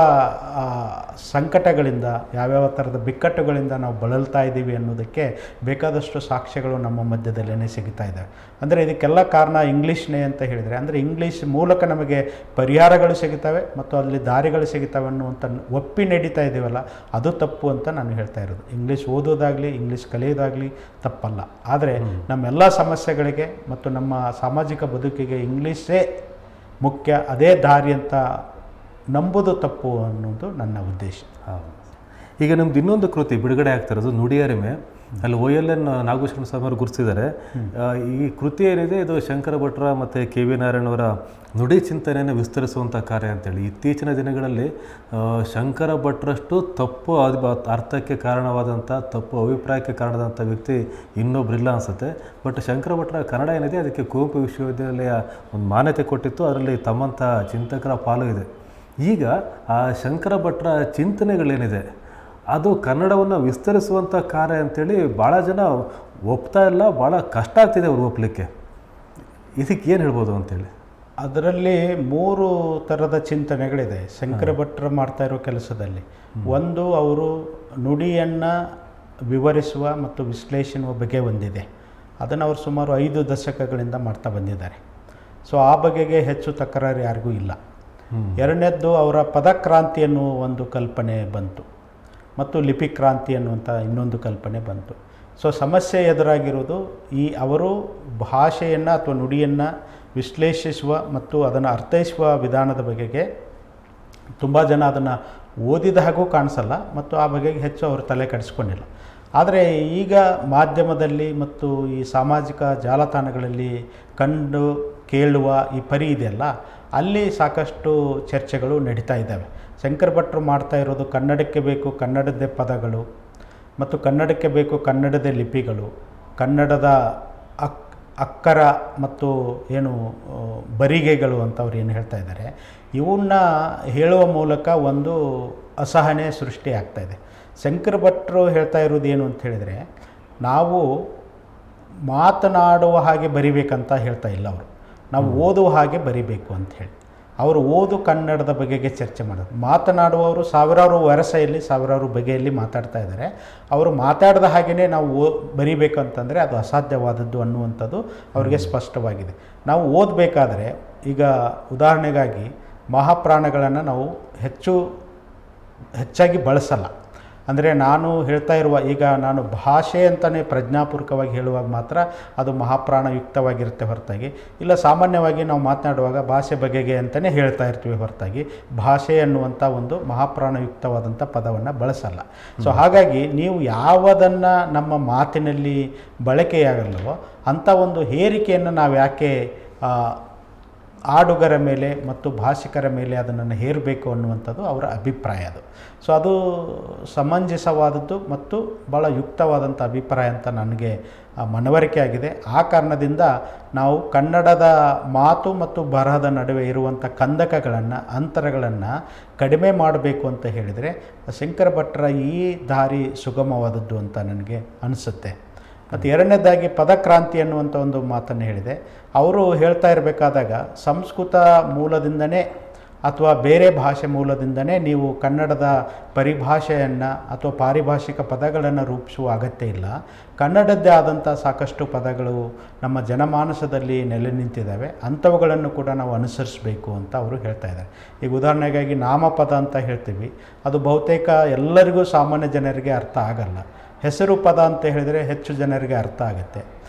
ಸಂಕಟಗಳಿಂದ, ಯಾವ್ಯಾವ ಥರದ ಬಿಕ್ಕಟ್ಟುಗಳಿಂದ ನಾವು ಬಳಲ್ತಾ ಇದ್ದೀವಿ ಅನ್ನೋದಕ್ಕೆ ಬೇಕಾದಷ್ಟು ಸಾಕ್ಷ್ಯಗಳು ನಮ್ಮ ಮಧ್ಯದಲ್ಲೇ ಸಿಗ್ತಾ ಇದ್ದಾವೆ. ಅಂದರೆ ಇದಕ್ಕೆಲ್ಲ ಕಾರಣ ಇಂಗ್ಲೀಷ್ನೇ ಅಂತ ಹೇಳಿದರೆ, ಅಂದರೆ ಇಂಗ್ಲೀಷ್ ಮೂಲಕ ನಮಗೆ ಪರಿಹಾರಗಳು ಸಿಗುತ್ತವೆ ಮತ್ತು ಅಲ್ಲಿ ದಾರಿಗಳು ಸಿಗುತ್ತವೆ ಅನ್ನುವಂಥ ಒಪ್ಪಿ ನಡೀತಾ ಇದ್ದೀವಲ್ಲ, ಅದು ತಪ್ಪು ಅಂತ ನಾನು ಹೇಳ್ತಾ ಇರೋದು. ಇಂಗ್ಲೀಷ್ ಓದೋದಾಗಲಿ ಇಂಗ್ಲೀಷ್ ಕಲಿಯೋದಾಗಲಿ ತಪ್ಪಲ್ಲ. ಆದರೆ ನಮ್ಮೆಲ್ಲ ಸಮಸ್ಯೆಗಳಿಗೆ ಮತ್ತು ನಮ್ಮ ಸಾಮಾಜಿಕ ಬದುಕಿಗೆ ಇಂಗ್ಲೀಷೇ ಮುಖ್ಯ, ಅದೇ ದಾರಿ ಅಂತ ನಂಬುದು ತಪ್ಪು ಅನ್ನೋದು ನನ್ನ ಉದ್ದೇಶ. ಈಗ ನಿಮ್ದು ಇನ್ನೊಂದು ಕೃತಿ ಬಿಡುಗಡೆ ಆಗ್ತಿರೋದು ನುಡಿಯರಿಮೆ. ಅಲ್ಲಿ OLN ನಾಗಭೂಷಣ ಸ್ವಾಮಿ ಅವರು ಗುರುತಿಸಿದ್ದಾರೆ. ಈ ಕೃತಿ ಏನಿದೆ ಇದು ಶಂಕರ ಭಟ್ರ ಮತ್ತು KV ನಾರಾಯಣವರ ನುಡಿ ಚಿಂತನೆಯನ್ನು ವಿಸ್ತರಿಸುವಂಥ ಕಾರ್ಯ ಅಂತೇಳಿ. ಇತ್ತೀಚಿನ ದಿನಗಳಲ್ಲಿ ಶಂಕರ ಭಟ್ರಷ್ಟು ತಪ್ಪು ಅರ್ಥಕ್ಕೆ ಕಾರಣವಾದಂಥ, ತಪ್ಪು ಅಭಿಪ್ರಾಯಕ್ಕೆ ಕಾರಣವಾದಂಥ ವ್ಯಕ್ತಿ ಇನ್ನೊಬ್ಬರಿಲ್ಲ ಅನಿಸುತ್ತೆ. ಬಟ್ ಶಂಕರ ಭಟ್ರ ಕನ್ನಡ ಏನಿದೆ ಅದಕ್ಕೆ ಕುವೆಂಪು ವಿಶ್ವವಿದ್ಯಾಲಯ ಒಂದು ಮಾನ್ಯತೆ ಕೊಟ್ಟಿತ್ತು. ಅದರಲ್ಲಿ ತಮ್ಮಂಥ ಚಿಂತಕರ ಪಾಲು ಇದೆ. ಈಗ ಆ ಶಂಕರ ಭಟ್ರ ಚಿಂತನೆಗಳೇನಿದೆ ಅದು ಕನ್ನಡವನ್ನು ವಿಸ್ತರಿಸುವಂಥ ಕಾರ್ಯ ಅಂಥೇಳಿ ಭಾಳ ಜನ ಒಪ್ತಾ ಇಲ್ಲ, ಭಾಳ ಕಷ್ಟ ಆಗ್ತಿದೆ ಅವ್ರು ಒಪ್ಪಲಿಕ್ಕೆ. ಇದಕ್ಕೆ ಏನು ಹೇಳ್ಬೋದು ಅಂತೇಳಿ? ಅದರಲ್ಲಿ 3 ಥರದ ಚಿಂತನೆಗಳಿದೆ ಶಂಕರ ಭಟ್ರು ಮಾಡ್ತಾ ಇರೋ ಕೆಲಸದಲ್ಲಿ. ಒಂದು, ಅವರು ನುಡಿಯನ್ನು ವಿವರಿಸುವ ಮತ್ತು ವಿಶ್ಲೇಷಣೆಯ ಬಗ್ಗೆ ಒಂದಿದೆ. ಅದನ್ನು ಅವರು ಸುಮಾರು 5 ದಶಕಗಳಿಂದ ಮಾಡ್ತಾ ಬಂದಿದ್ದಾರೆ. ಸೊ ಆ ಬಗೆಗೆ ಹೆಚ್ಚು ತಕರಾರು ಯಾರಿಗೂ ಇಲ್ಲ. ಎರಡನೇದ್ದು, ಅವರ ಪದಕ್ರಾಂತಿ ಅನ್ನುವ ಒಂದು ಕಲ್ಪನೆ ಬಂತು ಮತ್ತು ಲಿಪಿ ಕ್ರಾಂತಿ ಅನ್ನುವಂಥ ಇನ್ನೊಂದು ಕಲ್ಪನೆ ಬಂತು. ಸೊ ಸಮಸ್ಯೆ ಎದುರಾಗಿರೋದು ಅವರು ಭಾಷೆಯನ್ನು ಅಥವಾ ನುಡಿಯನ್ನು ವಿಶ್ಲೇಷಿಸುವ ಮತ್ತು ಅದನ್ನು ಅರ್ಥೈಸುವ ವಿಧಾನದ ಬಗೆಗೆ ತುಂಬ ಜನ ಅದನ್ನು ಓದಿದ ಹಾಗೂ ಕಾಣಿಸಲ್ಲ ಮತ್ತು ಆ ಬಗೆಗೆ ಹೆಚ್ಚು ಅವರು ತಲೆ ಕೆಡಿಸ್ಕೊಂಡಿಲ್ಲ. ಆದರೆ ಈಗ ಮಾಧ್ಯಮದಲ್ಲಿ ಮತ್ತು ಈ ಸಾಮಾಜಿಕ ಜಾಲತಾಣಗಳಲ್ಲಿ ಕಂಡು ಕೇಳುವ ಈ ಪರಿ ಇದೆಯಲ್ಲ, ಅಲ್ಲಿ ಸಾಕಷ್ಟು ಚರ್ಚೆಗಳು ನಡೀತಾ ಇದ್ದಾವೆ. ಶಂಕರ ಭಟ್ರು ಮಾಡ್ತಾ ಇರೋದು ಕನ್ನಡಕ್ಕೆ ಬೇಕು ಕನ್ನಡದ ಪದಗಳು ಮತ್ತು ಕನ್ನಡಕ್ಕೆ ಬೇಕು ಕನ್ನಡದ ಲಿಪಿಗಳು, ಕನ್ನಡದ ಅಕ್ಕರ ಮತ್ತು ಏನು ಬರಿಗೆಗಳು ಅಂತ ಅವ್ರು ಏನು ಹೇಳ್ತಾ ಇದ್ದಾರೆ, ಇವನ್ನ ಹೇಳುವ ಮೂಲಕ ಒಂದು ಅಸಹನೆ ಸೃಷ್ಟಿ ಆಗ್ತಾಯಿದೆ. ಶಂಕರ ಭಟ್ರು ಹೇಳ್ತಾ ಇರೋದು ಏನು ಅಂತ ಹೇಳಿದರೆ, ನಾವು ಮಾತನಾಡುವ ಹಾಗೆ ಬರಿಬೇಕಂತ ಹೇಳ್ತಾ ಇಲ್ಲ ಅವರು, ನಾವು ಓದುವ ಹಾಗೆ ಬರಿಬೇಕು ಅಂತ ಹೇಳಿ. ಅವರು ಓದು ಕನ್ನಡದ ಬಗೆಗೆ ಚರ್ಚೆ ಮಾಡೋದು. ಮಾತನಾಡುವವರು ಸಾವಿರಾರು ವರಸೆಯಲ್ಲಿ ಸಾವಿರಾರು ಬಗೆಯಲ್ಲಿ ಮಾತಾಡ್ತಾ ಇದ್ದಾರೆ. ಅವರು ಮಾತಾಡಿದ ಹಾಗೆಯೇ ನಾವು ಬರಿಬೇಕಂತಂದರೆ ಅದು ಅಸಾಧ್ಯವಾದದ್ದು ಅನ್ನುವಂಥದ್ದು ಅವರಿಗೆ ಸ್ಪಷ್ಟವಾಗಿದೆ. ನಾವು ಓದಬೇಕಾದ್ರೆ ಈಗ ಉದಾಹರಣೆಗಾಗಿ ಮಹಾಪ್ರಾಣಗಳನ್ನು ನಾವು ಹೆಚ್ಚಾಗಿ ಬಳಸಲ್ಲ. ಅಂದರೆ ನಾನು ಹೇಳ್ತಾ ಇರುವ, ಈಗ ನಾನು ಭಾಷೆ ಅಂತಲೇ ಪ್ರಜ್ಞಾಪೂರ್ವಕವಾಗಿ ಹೇಳುವಾಗ ಮಾತ್ರ ಅದು ಮಹಾಪ್ರಾಣಯುಕ್ತವಾಗಿರುತ್ತೆ ಹೊರತಾಗಿ, ಇಲ್ಲ ಸಾಮಾನ್ಯವಾಗಿ ನಾವು ಮಾತನಾಡುವಾಗ ಭಾಷೆ ಬಗೆಗೆ ಅಂತಲೇ ಹೇಳ್ತಾ ಇರ್ತೀವಿ ಹೊರತಾಗಿ ಭಾಷೆ ಅನ್ನುವಂಥ ಒಂದು ಮಹಾಪ್ರಾಣಯುಕ್ತವಾದಂಥ ಪದವನ್ನು ಬಳಸಲ್ಲ. ಸೊ ಹಾಗಾಗಿ ನೀವು ಯಾವುದನ್ನು ನಮ್ಮ ಮಾತಿನಲ್ಲಿ ಬಳಕೆಯಾಗಲ್ಲವೋ ಅಂಥ ಒಂದು ಹೇರಿಕೆಯನ್ನು ನಾವು ಯಾಕೆ ಆಡುಗರ ಮೇಲೆ ಮತ್ತು ಭಾಷಿಕರ ಮೇಲೆ ಅದನ್ನು ಹೇರಬೇಕು ಅನ್ನುವಂಥದ್ದು ಅವರ ಅಭಿಪ್ರಾಯ. ಅದು ಸೊ ಅದು ಸಮಂಜಸವಾದದ್ದು ಮತ್ತು ಭಾಳ ಯುಕ್ತವಾದಂಥ ಅಭಿಪ್ರಾಯ ಅಂತ ನನಗೆ ಮನವರಿಕೆ ಆಗಿದೆ. ಆ ಕಾರಣದಿಂದ ನಾವು ಕನ್ನಡದ ಮಾತು ಮತ್ತು ಬರಹದ ನಡುವೆ ಇರುವಂಥ ಕಂದಕಗಳನ್ನು, ಅಂತರಗಳನ್ನು ಕಡಿಮೆ ಮಾಡಬೇಕು ಅಂತ ಹೇಳಿದರೆ ಶಂಕರ ಭಟ್ರ ಈ ದಾರಿ ಸುಗಮವಾದದ್ದು ಅಂತ ನನಗೆ ಅನಿಸುತ್ತೆ. ಮತ್ತು ಎರಡನೇದಾಗಿ ಪದಕ್ರಾಂತಿ ಅನ್ನುವಂಥ ಒಂದು ಮಾತನ್ನು ಹೇಳಿದೆ. ಅವರು ಹೇಳ್ತಾ ಇರಬೇಕಾದಾಗ ಸಂಸ್ಕೃತ ಮೂಲದಿಂದನೇ ಅಥವಾ ಬೇರೆ ಭಾಷೆ ಮೂಲದಿಂದನೇ ನೀವು ಕನ್ನಡದ ಪರಿಭಾಷೆಯನ್ನು ಅಥವಾ ಪಾರಿಭಾಷಿಕ ಪದಗಳನ್ನು ರೂಪಿಸುವ ಅಗತ್ಯ ಇಲ್ಲ. ಕನ್ನಡದ್ದೇ ಆದಂಥ ಸಾಕಷ್ಟು ಪದಗಳು ನಮ್ಮ ಜನಮಾನಸದಲ್ಲಿ ನೆಲೆ ನಿಂತಿದ್ದಾವೆ, ಅಂಥವುಗಳನ್ನು ಕೂಡ ನಾವು ಅನುಸರಿಸಬೇಕು ಅಂತ ಅವರು ಹೇಳ್ತಾ ಇದ್ದಾರೆ. ಈಗ ಉದಾಹರಣೆಗಾಗಿ ನಾಮಪದ ಅಂತ ಹೇಳ್ತೀವಿ, ಅದು ಬಹುತೇಕ ಎಲ್ಲರಿಗೂ ಸಾಮಾನ್ಯ ಜನರಿಗೆ ಅರ್ಥ ಆಗಲ್ಲ. ಹೆಸರು ಪದ ಅಂತ ಹೇಳಿದರೆ ಹೆಚ್ಚು ಜನರಿಗೆ ಅರ್ಥ ಆಗುತ್ತೆ,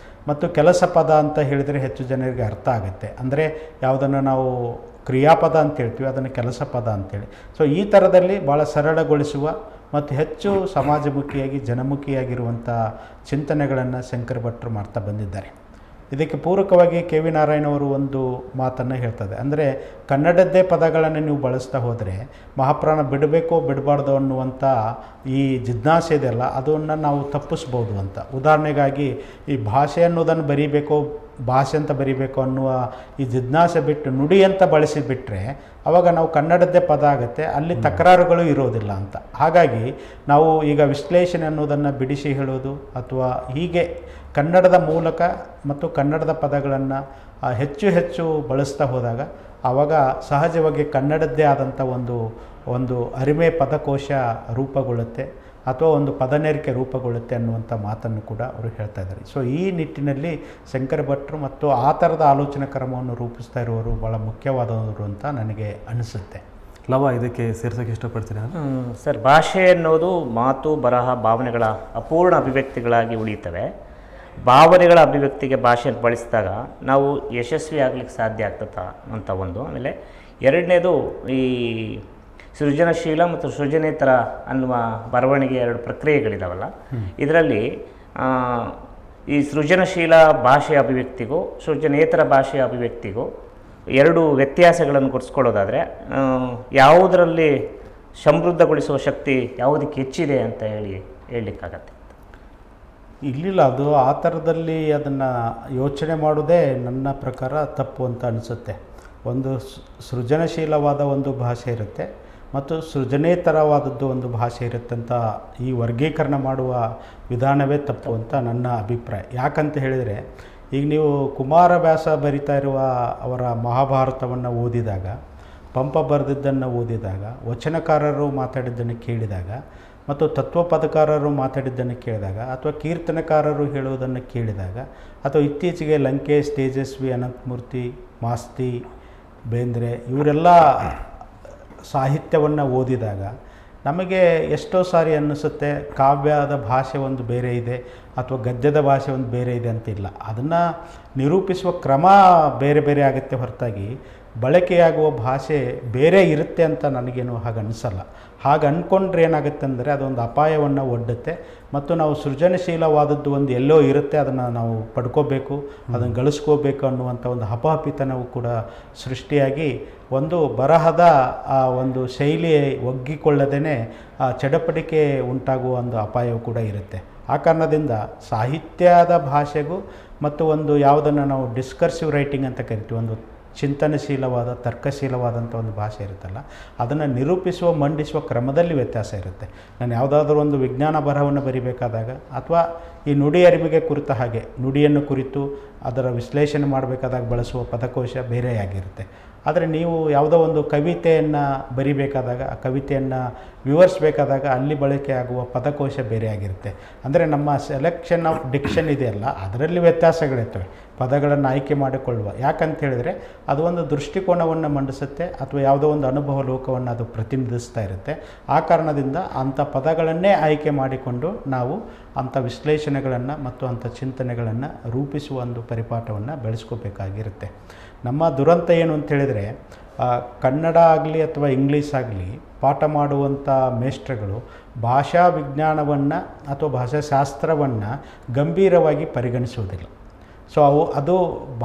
ಮತ್ತು ಕೆಲಸ ಪದ ಅಂತ ಹೇಳಿದರೆ ಹೆಚ್ಚು ಜನರಿಗೆ ಅರ್ಥ ಆಗುತ್ತೆ. ಅಂದರೆ ಯಾವುದನ್ನು ನಾವು ಕ್ರಿಯಾಪದ ಅಂತ ಹೇಳ್ತೀವಿ ಅದನ್ನು ಕೆಲಸ ಪದ ಅಂತೇಳಿ. ಸೊ ಈ ಥರದಲ್ಲಿ ಭಾಳ ಸರಳಗೊಳಿಸುವ ಮತ್ತು ಹೆಚ್ಚು ಸಮಾಜಮುಖಿಯಾಗಿ ಜನಮುಖಿಯಾಗಿರುವಂಥ ಚಿಂತನೆಗಳನ್ನು ಶಂಕರ ಭಟ್ರು ಮಾಡ್ತಾ ಬಂದಿದ್ದಾರೆ. ಇದಕ್ಕೆ ಪೂರಕವಾಗಿ ಕೆ ವಿ ನಾರಾಯಣ ಅವರು ಒಂದು ಮಾತನ್ನು ಹೇಳ್ತದೆ. ಅಂದರೆ ಕನ್ನಡದ್ದೇ ಪದಗಳನ್ನು ನೀವು ಬಳಸ್ತಾ ಹೋದರೆ ಮಹಾಪ್ರಾಣ ಬಿಡಬೇಕೋ ಬಿಡಬಾರ್ದು ಅನ್ನುವಂಥ ಈ ಜಿಜ್ಞಾಸೆ ಇದೆಯಲ್ಲ ಅದನ್ನು ನಾವು ತಪ್ಪಿಸ್ಬೋದು ಅಂತ. ಉದಾಹರಣೆಗಾಗಿ ಈ ಭಾಷೆ ಅನ್ನೋದನ್ನು ಬರೀಬೇಕೋ ಭಾಷೆ ಅಂತ ಬರೀಬೇಕು ಅನ್ನುವ ಈ ಜಿಜ್ಞಾಸೆ ಬಿಟ್ಟು ನುಡಿ ಅಂತ ಬಳಸಿಬಿಟ್ರೆ ಆವಾಗ ನಾವು ಕನ್ನಡದ್ದೇ ಪದ ಆಗುತ್ತೆ, ಅಲ್ಲಿ ತಕರಾರುಗಳು ಇರೋದಿಲ್ಲ ಅಂತ. ಹಾಗಾಗಿ ನಾವು ಈಗ ವಿಶ್ಲೇಷಣೆ ಅನ್ನೋದನ್ನು ಬಿಡಿಸಿ ಹೇಳೋದು ಅಥವಾ ಹೀಗೆ ಕನ್ನಡದ ಮೂಲಕ ಮತ್ತು ಕನ್ನಡದ ಪದಗಳನ್ನು ಹೆಚ್ಚು ಹೆಚ್ಚು ಬಳಸ್ತಾ ಹೋದಾಗ ಆವಾಗ ಸಹಜವಾಗಿ ಕನ್ನಡದ್ದೇ ಆದಂಥ ಒಂದು ಅರಿಮೆ ಪದಕೋಶ ರೂಪುಗೊಳ್ಳುತ್ತೆ ಅಥವಾ ಒಂದು ಪದನೇರಿಕೆ ರೂಪುಗೊಳ್ಳುತ್ತೆ ಅನ್ನುವಂಥ ಮಾತನ್ನು ಕೂಡ ಅವರು ಹೇಳ್ತಾ ಇದ್ದಾರೆ. ಸೊ ಈ ನಿಟ್ಟಿನಲ್ಲಿ ಶಂಕರ ಭಟ್ರು ಮತ್ತು ಆ ಥರದ ಆಲೋಚನಾ ಕ್ರಮವನ್ನು ರೂಪಿಸ್ತಾ ಇರುವವರು ಭಾಳ ಮುಖ್ಯವಾದವರು ಅಂತ ನನಗೆ ಅನಿಸುತ್ತೆ. ಲವ ಇದಕ್ಕೆ ಸೇರ್ಸೋಕ್ಕೆ ಇಷ್ಟಪಡ್ತೀನಿ ಸರ್, ಭಾಷೆ ಅನ್ನೋದು ಮಾತು, ಬರಹ, ಭಾವನೆಗಳ ಅಪೂರ್ಣ ಅಭಿವ್ಯಕ್ತಿಗಳಾಗಿ ಉಳಿಯುತ್ತವೆ. ಭಾವನೆಗಳ ಅಭಿವ್ಯಕ್ತಿಗೆ ಭಾಷೆಯನ್ನು ಬಳಸಿದಾಗ ನಾವು ಯಶಸ್ವಿ ಆಗಲಿಕ್ಕೆ ಸಾಧ್ಯ ಆಗ್ತದೆ ಅಂತ ಒಂದು. ಆಮೇಲೆ ಎರಡನೇದು ಈ ಸೃಜನಶೀಲ ಮತ್ತು ಸೃಜನೇತರ ಅನ್ನುವ ಬರವಣಿಗೆ ಎರಡು ಪ್ರಕ್ರಿಯೆಗಳಿದಾವಲ್ಲ, ಇದರಲ್ಲಿ ಈ ಸೃಜನಶೀಲ ಭಾಷೆಯ ಅಭಿವ್ಯಕ್ತಿಗೂ ಸೃಜನೇತರ ಭಾಷೆಯ ಅಭಿವ್ಯಕ್ತಿಗೂ ಎರಡು ವ್ಯತ್ಯಾಸಗಳನ್ನು ಗುರುತಿಸ್ಕೊಳ್ಳೋದಾದರೆ ಯಾವುದರಲ್ಲಿ ಸಮೃದ್ಧಗೊಳಿಸುವ ಶಕ್ತಿ ಯಾವುದಕ್ಕೆ ಹೆಚ್ಚಿದೆ ಅಂತ ಹೇಳಲಿಕ್ಕಾಗತ್ತೆ? ಇಲ್ಲಿಲ್ಲ, ಅದು ಆ ಥರದಲ್ಲಿ ಅದನ್ನು ಯೋಚನೆ ಮಾಡೋದೇ ನನ್ನ ಪ್ರಕಾರ ತಪ್ಪು ಅಂತ ಅನಿಸುತ್ತೆ. ಒಂದು ಸೃಜನಶೀಲವಾದ ಒಂದು ಭಾಷೆ ಇರುತ್ತೆ ಮತ್ತು ಸೃಜನೇತರವಾದದ್ದು ಒಂದು ಭಾಷೆ ಇರುತ್ತೆ ಅಂತ ಈ ವರ್ಗೀಕರಣ ಮಾಡುವ ವಿಧಾನವೇ ತಪ್ಪು ಅಂತ ನನ್ನ ಅಭಿಪ್ರಾಯ. ಯಾಕಂತ ಹೇಳಿದರೆ ಈಗ ನೀವು ಕುಮಾರವ್ಯಾಸ ಬರಿತಾ ಇರುವ ಅವರ ಮಹಾಭಾರತವನ್ನು ಓದಿದಾಗ, ಪಂಪ ಬರೆದಿದ್ದನ್ನು ಓದಿದಾಗ, ವಚನಕಾರರು ಮಾತಾಡಿದ್ದನ್ನು ಕೇಳಿದಾಗ ಮತ್ತು ತತ್ವಪದಕಾರರು ಮಾತಾಡಿದ್ದನ್ನು ಕೇಳಿದಾಗ ಅಥವಾ ಕೀರ್ತನಕಾರರು ಹೇಳುವುದನ್ನು ಕೇಳಿದಾಗ ಅಥವಾ ಇತ್ತೀಚೆಗೆ ಲಂಕೇಶ್, ತೇಜಸ್ವಿ, ಅನಂತಮೂರ್ತಿ, ಮಾಸ್ತಿ, ಬೇಂದ್ರೆ ಇವರೆಲ್ಲ ಸಾಹಿತ್ಯವನ್ನು ಓದಿದಾಗ ನಮಗೆ ಎಷ್ಟೋ ಸಾರಿ ಅನ್ನಿಸುತ್ತೆ ಕಾವ್ಯದ ಭಾಷೆ ಒಂದು ಬೇರೆ ಇದೆ ಅಥವಾ ಗದ್ಯದ ಭಾಷೆ ಒಂದು ಬೇರೆ ಇದೆ ಅಂತಿಲ್ಲ. ಅದನ್ನು ನಿರೂಪಿಸುವ ಕ್ರಮ ಬೇರೆ ಬೇರೆ ಆಗುತ್ತೆ ಹೊರತಾಗಿ ಬಳಕೆಯಾಗುವ ಭಾಷೆ ಬೇರೆ ಇರುತ್ತೆ ಅಂತ ನನಗೇನು ಹಾಗೆ ಅನಿಸಲ್ಲ. ಹಾಗೆ ಅಂದ್ಕೊಂಡ್ರೆ ಏನಾಗುತ್ತೆ ಅಂದರೆ ಅದೊಂದು ಅಪಾಯವನ್ನು ಒಡ್ಡುತ್ತೆ ಮತ್ತು ನಾವು ಸೃಜನಶೀಲವಾದದ್ದು ಒಂದು ಎಲ್ಲೋ ಇರುತ್ತೆ, ಅದನ್ನು ನಾವು ಪಡ್ಕೋಬೇಕು, ಅದನ್ನು ಗಳಿಸ್ಕೋಬೇಕು ಅನ್ನುವಂಥ ಒಂದು ಹಪಾಪಿತನವು ಕೂಡ ಸೃಷ್ಟಿಯಾಗಿ ಒಂದು ಬರಹದ ಆ ಒಂದು ಶೈಲಿ ಒಗ್ಗಿಕೊಳ್ಳದೇ ಚಡಪಡಿಕೆ ಉಂಟಾಗುವ ಒಂದು ಅಪಾಯವು ಕೂಡ ಇರುತ್ತೆ. ಆ ಕಾರಣದಿಂದ ಸಾಹಿತ್ಯದ ಭಾಷೆಗೂ ಮತ್ತು ಒಂದು ಯಾವುದನ್ನು ನಾವು ಡಿಸ್ಕರ್ಸಿವ್ ರೈಟಿಂಗ್ ಅಂತ ಕರಿತೀವಿ, ಒಂದು ಚಿಂತನಶೀಲವಾದ ತರ್ಕಶೀಲವಾದಂಥ ಒಂದು ಭಾಷೆ ಇರುತ್ತಲ್ಲ, ಅದನ್ನು ನಿರೂಪಿಸುವ ಮಂಡಿಸುವ ಕ್ರಮದಲ್ಲಿ ವ್ಯತ್ಯಾಸ ಇರುತ್ತೆ. ನಾನು ಯಾವುದಾದ್ರೂ ಒಂದು ವಿಜ್ಞಾನ ಬರಹವನ್ನು ಬರಿಬೇಕಾದಾಗ ಅಥವಾ ಈ ನುಡಿ ಅರಿವಿಗೆ ಕುರಿತ ಹಾಗೆ ನುಡಿಯನ್ನು ಕುರಿತು ಅದರ ವಿಶ್ಲೇಷಣೆ ಮಾಡಬೇಕಾದಾಗ ಬಳಸುವ ಪದಕೋಶ ಬೇರೆಯಾಗಿರುತ್ತೆ. ಆದರೆ ನೀವು ಯಾವುದೋ ಒಂದು ಕವಿತೆಯನ್ನು ಬರಿಬೇಕಾದಾಗ, ಆ ಕವಿತೆಯನ್ನು ವಿವರಿಸಬೇಕಾದಾಗ ಅಲ್ಲಿ ಬಳಕೆ ಆಗುವ ಪದಕೋಶ ಬೇರೆಯಾಗಿರುತ್ತೆ. ಅಂದರೆ ನಮ್ಮ ಸೆಲೆಕ್ಷನ್ ಆಫ್ ಡಿಕ್ಷನ್ ಇದೆಯಲ್ಲ, ಅದರಲ್ಲಿ ವ್ಯತ್ಯಾಸಗಳಿರ್ತವೆ ಪದಗಳನ್ನು ಆಯ್ಕೆ ಮಾಡಿಕೊಳ್ಳುವ. ಯಾಕಂತ ಹೇಳಿದರೆ ಅದು ಒಂದು ದೃಷ್ಟಿಕೋನವನ್ನು ಮಂಡಿಸುತ್ತೆ ಅಥವಾ ಯಾವುದೋ ಒಂದು ಅನುಭವ ಲೋಕವನ್ನು ಅದು ಪ್ರತಿನಿಧಿಸ್ತಾ ಇರುತ್ತೆ. ಆ ಕಾರಣದಿಂದ ಅಂಥ ಪದಗಳನ್ನೇ ಆಯ್ಕೆ ಮಾಡಿಕೊಂಡು ನಾವು ಅಂಥ ವಿಶ್ಲೇಷಣೆಗಳನ್ನು ಮತ್ತು ಅಂಥ ಚಿಂತನೆಗಳನ್ನು ರೂಪಿಸುವ ಒಂದು ಪರಿಪಾಠವನ್ನು ಬೆಳೆಸ್ಕೋಬೇಕಾಗಿರುತ್ತೆ. ನಮ್ಮ ದುರಂತ ಏನು ಅಂತ ಹೇಳಿದರೆ ಕನ್ನಡ ಆಗಲಿ ಅಥವಾ ಇಂಗ್ಲೀಷ್ ಆಗಲಿ ಪಾಠ ಮಾಡುವಂಥ ಮೇಷ್ಟ್ರುಗಳು ಭಾಷಾ ವಿಜ್ಞಾನವನ್ನು ಅಥವಾ ಭಾಷಾಶಾಸ್ತ್ರವನ್ನು ಗಂಭೀರವಾಗಿ ಪರಿಗಣಿಸುವುದಿಲ್ಲ. ಸೊ ಅದು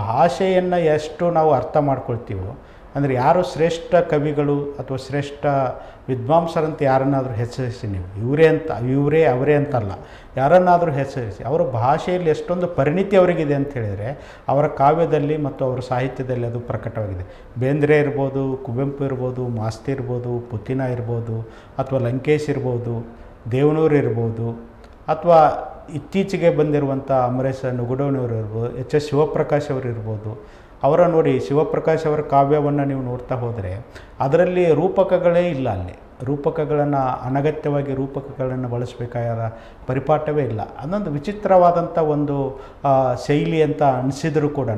ಭಾಷೆಯನ್ನು ಎಷ್ಟು ನಾವು ಅರ್ಥ ಮಾಡ್ಕೊಳ್ತೀವೋ, ಅಂದರೆ ಯಾರು ಶ್ರೇಷ್ಠ ಕವಿಗಳು ಅಥವಾ ಶ್ರೇಷ್ಠ ವಿದ್ವಾಂಸರಂತ ಯಾರನ್ನಾದರೂ ಹೆಸರಿಸಿ ನೀವು ಇವರೇ ಅವರೇ ಅಂತಲ್ಲ, ಯಾರನ್ನಾದರೂ ಹೆಸರಿಸಿ ಅವರ ಭಾಷೆಯಲ್ಲಿ ಎಷ್ಟೊಂದು ಪರಿಣಿತಿ ಅವರಿಗಿದೆ ಅಂತ ಹೇಳಿದರೆ ಅವರ ಕಾವ್ಯದಲ್ಲಿ ಮತ್ತು ಅವರ ಸಾಹಿತ್ಯದಲ್ಲಿ ಅದು ಪ್ರಕಟವಾಗಿದೆ. ಬೇಂದ್ರೆ ಇರ್ಬೋದು, ಕುವೆಂಪು ಇರ್ಬೋದು, ಮಾಸ್ತಿ ಇರ್ಬೋದು, ಪುತಿನ ಇರ್ಬೋದು, ಅಥವಾ ಲಂಕೇಶ್ ಇರ್ಬೋದು, ದೇವನೂರು ಇರ್ಬೋದು, ಅಥವಾ ಇತ್ತೀಚೆಗೆ ಬಂದಿರುವಂಥ ಅಮರೇಶ ನುಗುಡೋನವರು ಇರ್ಬೋದು, ಎಚ್ ಎಸ್ ಶಿವಪ್ರಕಾಶ್ ಅವರು ಇರ್ಬೋದು. ಅವರ ನೋಡಿ, ಶಿವಪ್ರಕಾಶ್ ಅವರ ಕಾವ್ಯವನ್ನು ನೀವು ನೋಡ್ತಾ ಹೋದರೆ ಅದರಲ್ಲಿ ರೂಪಕಗಳೇ ಇಲ್ಲ. ಅಲ್ಲಿ ರೂಪಕಗಳನ್ನು ಅನಗತ್ಯವಾಗಿ ರೂಪಕಗಳನ್ನು ಬಳಸಬೇಕಾದ ಪರಿಪಾಠವೇ ಇಲ್ಲ. ಅದೊಂದು ವಿಚಿತ್ರವಾದಂಥ ಒಂದು ಶೈಲಿ ಅಂತ ಅನಿಸಿದರೂ ಕೂಡ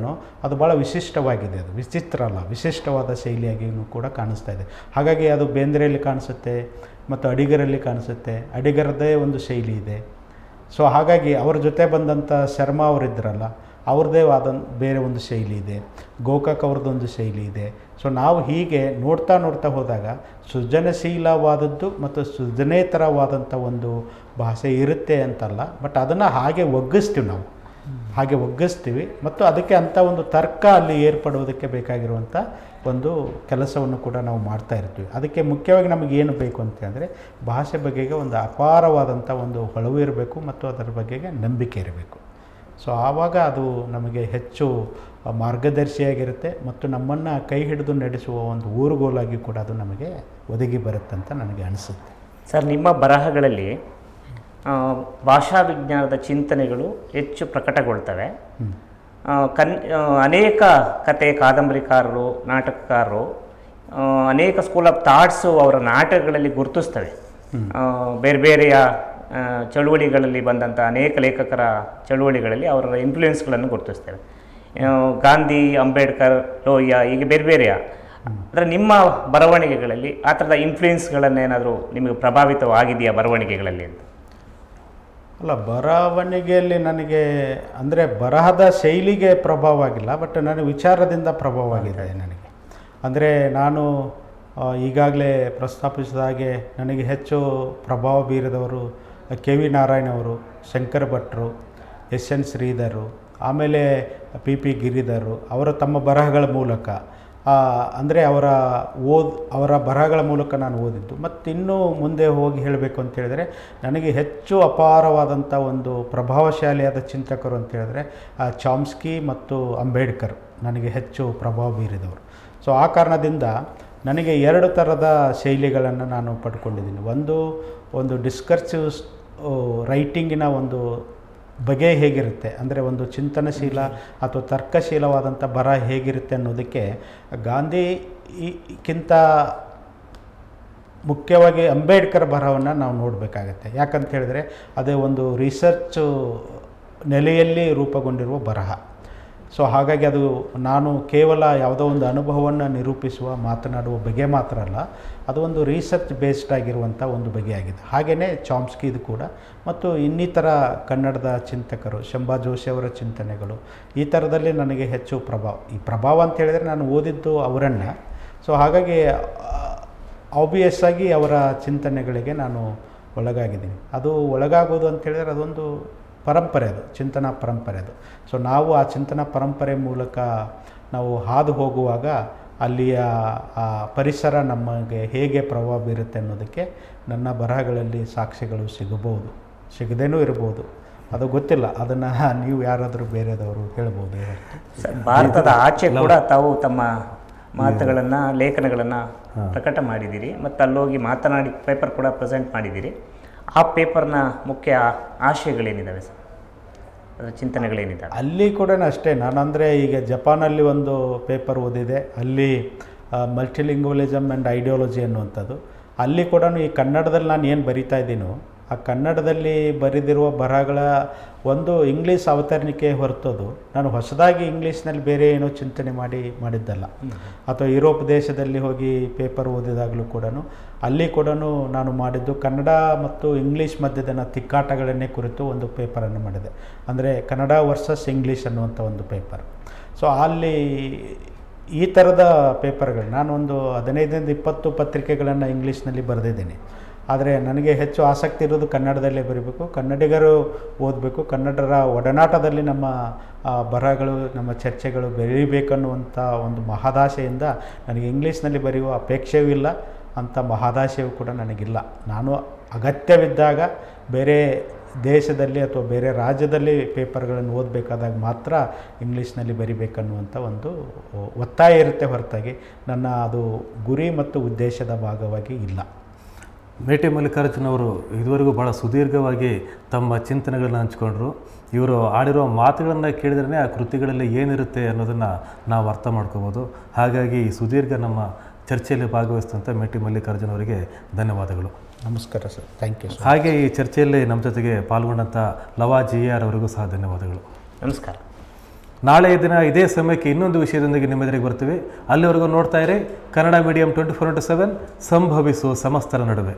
ಅದು ಭಾಳ ವಿಶಿಷ್ಟವಾಗಿದೆ. ಅದು ವಿಚಿತ್ರ ಅಲ್ಲ, ವಿಶಿಷ್ಟವಾದ ಶೈಲಿಯಾಗಿಯೂ ಕೂಡ ಕಾಣಿಸ್ತಾ ಇದೆ. ಹಾಗಾಗಿ ಅದು ಬೇಂದ್ರೆಯಲ್ಲಿ ಕಾಣಿಸುತ್ತೆ ಮತ್ತು ಅಡಿಗರಲ್ಲಿ ಕಾಣಿಸುತ್ತೆ. ಅಡಿಗರದ್ದೇ ಒಂದು ಶೈಲಿ ಇದೆ. ಸೊ ಹಾಗಾಗಿ ಅವ್ರ ಜೊತೆ ಬಂದಂಥ ಶರ್ಮಾ ಅವರಿದ್ದರಲ್ಲ, ಅವ್ರದ್ದೇ ಆದ ಬೇರೆ ಒಂದು ಶೈಲಿ ಇದೆ. ಗೋಕಾಕ್ ಅವ್ರದ್ದೊಂದು ಶೈಲಿ ಇದೆ. ಸೊ ನಾವು ಹೀಗೆ ನೋಡ್ತಾ ಹೋದಾಗ ಸೃಜನಶೀಲವಾದದ್ದು ಮತ್ತು ಸೃಜನೇತರವಾದಂಥ ಒಂದು ಭಾಷೆ ಇರುತ್ತೆ ಅಂತಲ್ಲ, ಬಟ್ ಅದನ್ನು ಹಾಗೆ ಒಗ್ಗಿಸ್ತೀವಿ ಮತ್ತು ಅದಕ್ಕೆ ಅಂಥ ಒಂದು ತರ್ಕ ಅಲ್ಲಿ ಏರ್ಪಡುವುದಕ್ಕೆ ಬೇಕಾಗಿರುವಂಥ ಒಂದು ಕೆಲಸವನ್ನು ಕೂಡ ನಾವು ಮಾಡ್ತಾ ಇರ್ತೀವಿ. ಅದಕ್ಕೆ ಮುಖ್ಯವಾಗಿ ನಮಗೇನು ಬೇಕು ಅಂತಂದರೆ ಭಾಷೆ ಬಗೆಗೆ ಒಂದು ಅಪಾರವಾದಂಥ ಒಂದು ಹೊಳವು ಇರಬೇಕು ಮತ್ತು ಅದರ ಬಗೆಗೆ ನಂಬಿಕೆ ಇರಬೇಕು. ಸೊ ಆವಾಗ ಅದು ನಮಗೆ ಹೆಚ್ಚು ಮಾರ್ಗದರ್ಶಿಯಾಗಿರುತ್ತೆ ಮತ್ತು ನಮ್ಮನ್ನು ಕೈ ಹಿಡಿದು ನಡೆಸುವ ಒಂದು ಊರುಗೋಲಾಗಿ ಕೂಡ ಅದು ನಮಗೆ ಒದಗಿ ಬರುತ್ತಂತ ನನಗೆ ಅನಿಸುತ್ತೆ. ಸರ್, ನಿಮ್ಮ ಬರಹಗಳಲ್ಲಿ ಭಾಷಾ ವಿಜ್ಞಾನದ ಚಿಂತನೆಗಳು ಹೆಚ್ಚು ಪ್ರಕಟಗೊಳ್ತವೆ. ಅನೇಕ ಕತೆ, ಕಾದಂಬರಿಕಾರರು, ನಾಟಕಕಾರರು ಅನೇಕ ಸ್ಕೂಲ್ ಆಫ್ ಥಾಟ್ಸು ಅವರ ನಾಟಕಗಳಲ್ಲಿ ಗುರುತಿಸ್ತವೆ. ಬೇರೆ ಬೇರೆಯ ಚಳುವಳಿಗಳಲ್ಲಿ ಬಂದಂಥ ಅನೇಕ ಲೇಖಕರ ಚಳುವಳಿಗಳಲ್ಲಿ ಅವರ ಇನ್ಫ್ಲೂಯೆನ್ಸ್ಗಳನ್ನು ಗುರುತಿಸ್ತೇವೆ. ಗಾಂಧಿ, ಅಂಬೇಡ್ಕರ್, ಲೋಹಿಯಾ, ಹೀಗೆ ಬೇರೆ ಬೇರೆಯ. ಅಂದರೆ ನಿಮ್ಮ ಬರವಣಿಗೆಗಳಲ್ಲಿ ಆ ಥರದ ಇನ್ಫ್ಲೂಯೆನ್ಸ್ಗಳನ್ನೇನಾದರೂ ನಿಮಗೆ ಪ್ರಭಾವಿತವಾಗಿದೆಯಾ ಬರವಣಿಗೆಗಳಲ್ಲಿ ಅಂತ? ಅಲ್ಲ, ಬರವಣಿಗೆಯಲ್ಲಿ ನನಗೆ ಅಂದರೆ ಬರಹದ ಶೈಲಿಗೆ ಪ್ರಭಾವ ಆಗಿಲ್ಲ, ಬಟ್ ನನ್ನ ವಿಚಾರದಿಂದ ಪ್ರಭಾವ ಆಗಿದೆ ನನಗೆ. ಅಂದರೆ ನಾನು ಈಗಾಗಲೇ ಪ್ರಸ್ತಾಪಿಸಿದ ಹಾಗೆ ನನಗೆ ಹೆಚ್ಚು ಪ್ರಭಾವ ಬೀರಿದವರು ಕೆ ವಿ ನಾರಾಯಣ್ ಅವರು, ಶಂಕರ ಭಟ್ರು, ಎಸ್ ಎನ್ ಶ್ರೀಧರು, ಆಮೇಲೆ ಪಿ ಪಿ ಗಿರಿಧರು. ಅವರ ತಮ್ಮ ಬರಹಗಳ ಮೂಲಕ ಅಂದರೆ ಅವರ ಬರಹಗಳ ಮೂಲಕ ನಾನು ಓದಿದ್ದು. ಮತ್ತು ಇನ್ನೂ ಮುಂದೆ ಹೋಗಿ ಹೇಳಬೇಕು ಅಂತ ಹೇಳಿದರೆ ನನಗೆ ಹೆಚ್ಚು ಅಪಾರವಾದಂಥ ಒಂದು ಪ್ರಭಾವಶಾಲಿಯಾದ ಚಿಂತಕರು ಅಂತ ಹೇಳಿದ್ರೆ ಚಾಮ್ಸ್ಕಿ ಮತ್ತು ಅಂಬೇಡ್ಕರ್ ನನಗೆ ಹೆಚ್ಚು ಪ್ರಭಾವ ಬೀರಿದವರು. ಸೊ ಆ ಕಾರಣದಿಂದ ನನಗೆ 2 ಥರದ ಶೈಲಿಗಳನ್ನು ನಾನು ಪಡ್ಕೊಂಡಿದ್ದೀನಿ. ಒಂದು ಡಿಸ್ಕರ್ಸಿವ್ ರೈಟಿಂಗಿನ ಒಂದು ಬಗೆ ಹೇಗಿರುತ್ತೆ, ಅಂದರೆ ಒಂದು ಚಿಂತನಶೀಲ ಅಥವಾ ತರ್ಕಶೀಲವಾದಂಥ ಬರಹ ಹೇಗಿರುತ್ತೆ ಅನ್ನೋದಕ್ಕೆ ಗಾಂಧಿಗಿಂತ ಮುಖ್ಯವಾಗಿ ಅಂಬೇಡ್ಕರ್ ಬರಹವನ್ನು ನಾವು ನೋಡಬೇಕಾಗತ್ತೆ. ಯಾಕಂತ ಹೇಳಿದ್ರೆ ಅದೇ ಒಂದು ರಿಸರ್ಚ್ ನೆಲೆಯಲ್ಲಿ ರೂಪುಗೊಂಡಿರುವ ಬರಹ. ಸೊ ಹಾಗಾಗಿ ಅದು ನಾನು ಕೇವಲ ಯಾವುದೋ ಒಂದು ಅನುಭವವನ್ನು ನಿರೂಪಿಸುವ, ಮಾತನಾಡುವ ಬಗೆ ಮಾತ್ರ ಅಲ್ಲ, ಅದು ಒಂದು ರಿಸರ್ಚ್ ಬೇಸ್ಡ್ ಆಗಿರುವಂಥ ಒಂದು ಬಗೆಯಾಗಿದೆ. ಹಾಗೆಯೇ ಚಾಮ್ಸ್ಕಿದು ಕೂಡ ಮತ್ತು ಇನ್ನಿತರ ಕನ್ನಡದ ಚಿಂತಕರು, ಶಂಭಾ ಜೋಶಿ ಅವರ ಚಿಂತನೆಗಳು, ಈ ಥರದಲ್ಲಿ ನನಗೆ ಹೆಚ್ಚು ಈ ಪ್ರಭಾವ ಅಂತ ಹೇಳಿದರೆ ನಾನು ಓದಿದ್ದು ಅವರನ್ನು. ಸೊ ಹಾಗಾಗಿ ಆಬ್ವಿಯಸ್ ಆಗಿ ಅವರ ಚಿಂತನೆಗಳಿಗೆ ನಾನು ಒಳಗಾಗಿದ್ದೀನಿ. ಅದು ಒಳಗಾಗೋದು ಅಂತ ಹೇಳಿದರೆ ಅದೊಂದು ಪರಂಪರೆ, ಅದು ಚಿಂತನಾ ಪರಂಪರೆ ಅದು. ಸೊ ನಾವು ಆ ಚಿಂತನಾ ಪರಂಪರೆ ಮೂಲಕ ನಾವು ಹಾದು ಹೋಗುವಾಗ ಅಲ್ಲಿಯ ಆ ಪರಿಸರ ನಮಗೆ ಹೇಗೆ ಪ್ರಭಾವ ಬೀರುತ್ತೆ ಅನ್ನೋದಕ್ಕೆ ನನ್ನ ಬರಹಗಳಲ್ಲಿ ಸಾಕ್ಷಿಗಳು ಸಿಗದೇನೂ ಇರ್ಬೋದು, ಅದು ಗೊತ್ತಿಲ್ಲ. ಅದನ್ನು ನೀವು ಯಾರಾದರೂ ಬೇರೆದವರು ಹೇಳ್ಬೋದು. ಭಾರತದ ಆಚೆ ಕೂಡ ತಾವು ತಮ್ಮ ಮಾತುಗಳನ್ನು, ಲೇಖನಗಳನ್ನು ಪ್ರಕಟ ಮಾಡಿದ್ದೀರಿ ಮತ್ತು ಅಲ್ಲೋಗಿ ಮಾತನಾಡಿ ಪೇಪರ್ ಕೂಡ ಪ್ರೆಸೆಂಟ್ ಮಾಡಿದ್ದೀರಿ. ಆ ಪೇಪರ್ನ ಮುಖ್ಯ ಆಶಯಗಳೇನಿದ್ದಾವೆ ಸರ್, ಅದರ ಚಿಂತನೆಗಳೇನಿದ್ದಾವೆ? ಅಲ್ಲಿ ಕೂಡ ಅಷ್ಟೇ. ನಾನಂದರೆ ಈಗ ಜಪಾನಲ್ಲಿ ಒಂದು ಪೇಪರ್ ಓದಿದೆ, ಅಲ್ಲಿ ಮಲ್ಟಿಲಿಂಗ್ವಲಿಸಮ್ ಆ್ಯಂಡ್ ಐಡಿಯಾಲಜಿ ಅನ್ನುವಂಥದ್ದು. ಅಲ್ಲಿ ಕೂಡ ಈ ಕನ್ನಡದಲ್ಲಿ ನಾನು ಏನು ಬರಿತಾ ಇದ್ದೀನೋ ಆ ಕನ್ನಡದಲ್ಲಿ ಬರೆದಿರುವ ಬರಹಗಳ ಒಂದು ಇಂಗ್ಲೀಷ್ ಅವತರಣಿಕೆ ಹೊರತದು ನಾನು ಹೊಸದಾಗಿ ಇಂಗ್ಲೀಷ್ನಲ್ಲಿ ಬೇರೆ ಏನೋ ಚಿಂತನೆ ಮಾಡಿದ್ದಲ್ಲ. ಅಥವಾ ಯುರೋಪ್ ದೇಶದಲ್ಲಿ ಹೋಗಿ ಪೇಪರ್ ಓದಿದಾಗಲೂ ಕೂಡ ಅಲ್ಲಿ ಕೂಡ ನಾನು ಮಾಡಿದ್ದು ಕನ್ನಡ ಮತ್ತು ಇಂಗ್ಲೀಷ್ ಮಧ್ಯದ ತಿಕ್ಕಾಟಗಳನ್ನೇ ಕುರಿತು ಒಂದು ಪೇಪರನ್ನು ಮಾಡಿದೆ. ಅಂದರೆ ಕನ್ನಡ ವರ್ಸಸ್ ಇಂಗ್ಲೀಷ್ ಅನ್ನುವಂಥ ಒಂದು ಪೇಪರ್. ಸೊ ಅಲ್ಲಿ ಈ ಥರದ ಪೇಪರ್ಗಳು ನಾನು ಒಂದು 15-20 ಪತ್ರಿಕೆಗಳನ್ನು ಇಂಗ್ಲೀಷ್ನಲ್ಲಿ ಬರೆದಿದ್ದೇನೆ. ಆದರೆ ನನಗೆ ಹೆಚ್ಚು ಆಸಕ್ತಿ ಇರೋದು ಕನ್ನಡದಲ್ಲೇ ಬರೀಬೇಕು, ಕನ್ನಡಿಗರು ಓದಬೇಕು, ಕನ್ನಡರ ಒಡನಾಟದಲ್ಲಿ ನಮ್ಮ ಬರಹಗಳು, ನಮ್ಮ ಚರ್ಚೆಗಳು ಬೆಳೀಬೇಕನ್ನುವಂಥ ಒಂದು ಮಹದಾಶೆಯಿಂದ ನನಗೆ ಇಂಗ್ಲೀಷ್ನಲ್ಲಿ ಬರೆಯುವ ಅಪೇಕ್ಷೆಯೂ ಇಲ್ಲ, ಅಂಥ ಮಹದಾಶೆಯೂ ಕೂಡ ನನಗಿಲ್ಲ. ನಾನು ಅಗತ್ಯವಿದ್ದಾಗ ಬೇರೆ ದೇಶದಲ್ಲಿ ಅಥವಾ ಬೇರೆ ರಾಜ್ಯದಲ್ಲಿ ಪೇಪರ್ಗಳನ್ನು ಓದಬೇಕಾದಾಗ ಮಾತ್ರ ಇಂಗ್ಲೀಷ್ನಲ್ಲಿ ಬರಿಬೇಕನ್ನುವಂಥ ಒಂದು ಒತ್ತಾಯ ಇರುತ್ತೆ ಹೊರತಾಗಿ ನನ್ನ ಅದು ಗುರಿ ಮತ್ತು ಉದ್ದೇಶದ ಭಾಗವಾಗಿ ಇಲ್ಲ. ಮೇಟಿ ಮಲ್ಲಿಕಾರ್ಜುನ್ ಅವರು ಇದುವರೆಗೂ ಭಾಳ ಸುದೀರ್ಘವಾಗಿ ತಮ್ಮ ಚಿಂತನೆಗಳನ್ನು ಹಂಚ್ಕೊಂಡ್ರು. ಇವರು ಆಡಿರೋ ಮಾತುಗಳನ್ನು ಕೇಳಿದ್ರೇ ಆ ಕೃತಿಗಳಲ್ಲಿ ಏನಿರುತ್ತೆ ಅನ್ನೋದನ್ನು ನಾವು ಅರ್ಥ ಮಾಡ್ಕೋಬೋದು. ಹಾಗಾಗಿ ಈ ಸುದೀರ್ಘ ನಮ್ಮ ಚರ್ಚೆಯಲ್ಲಿ ಭಾಗವಹಿಸಿದಂಥ ಮೇಟಿ ಮಲ್ಲಿಕಾರ್ಜುನ್ ಅವರಿಗೆ ಧನ್ಯವಾದಗಳು. ನಮಸ್ಕಾರ ಸರ್, ಥ್ಯಾಂಕ್ ಯು. ಹಾಗೆ ಈ ಚರ್ಚೆಯಲ್ಲಿ ನಮ್ಮ ಜೊತೆಗೆ ಪಾಲ್ಗೊಂಡಂಥ ಲವಾ GR ಅವರಿಗೂ ಸಹ ಧನ್ಯವಾದಗಳು. ನಮಸ್ಕಾರ. ನಾಳೆ ದಿನ ಇದೇ ಸಮಯಕ್ಕೆ ಇನ್ನೊಂದು ವಿಷಯದೊಂದಿಗೆ ನಿಮ್ಮ ಎದುರಿಗೆ ಬರ್ತೀವಿ. ಅಲ್ಲಿವರೆಗೂ ನೋಡ್ತಾ ಇರಿ ಕನ್ನಡ ಮೀಡಿಯಂ 24/7, ಸಂಭವಿಸು ಸಮಸ್ತರ ನಡುವೆ.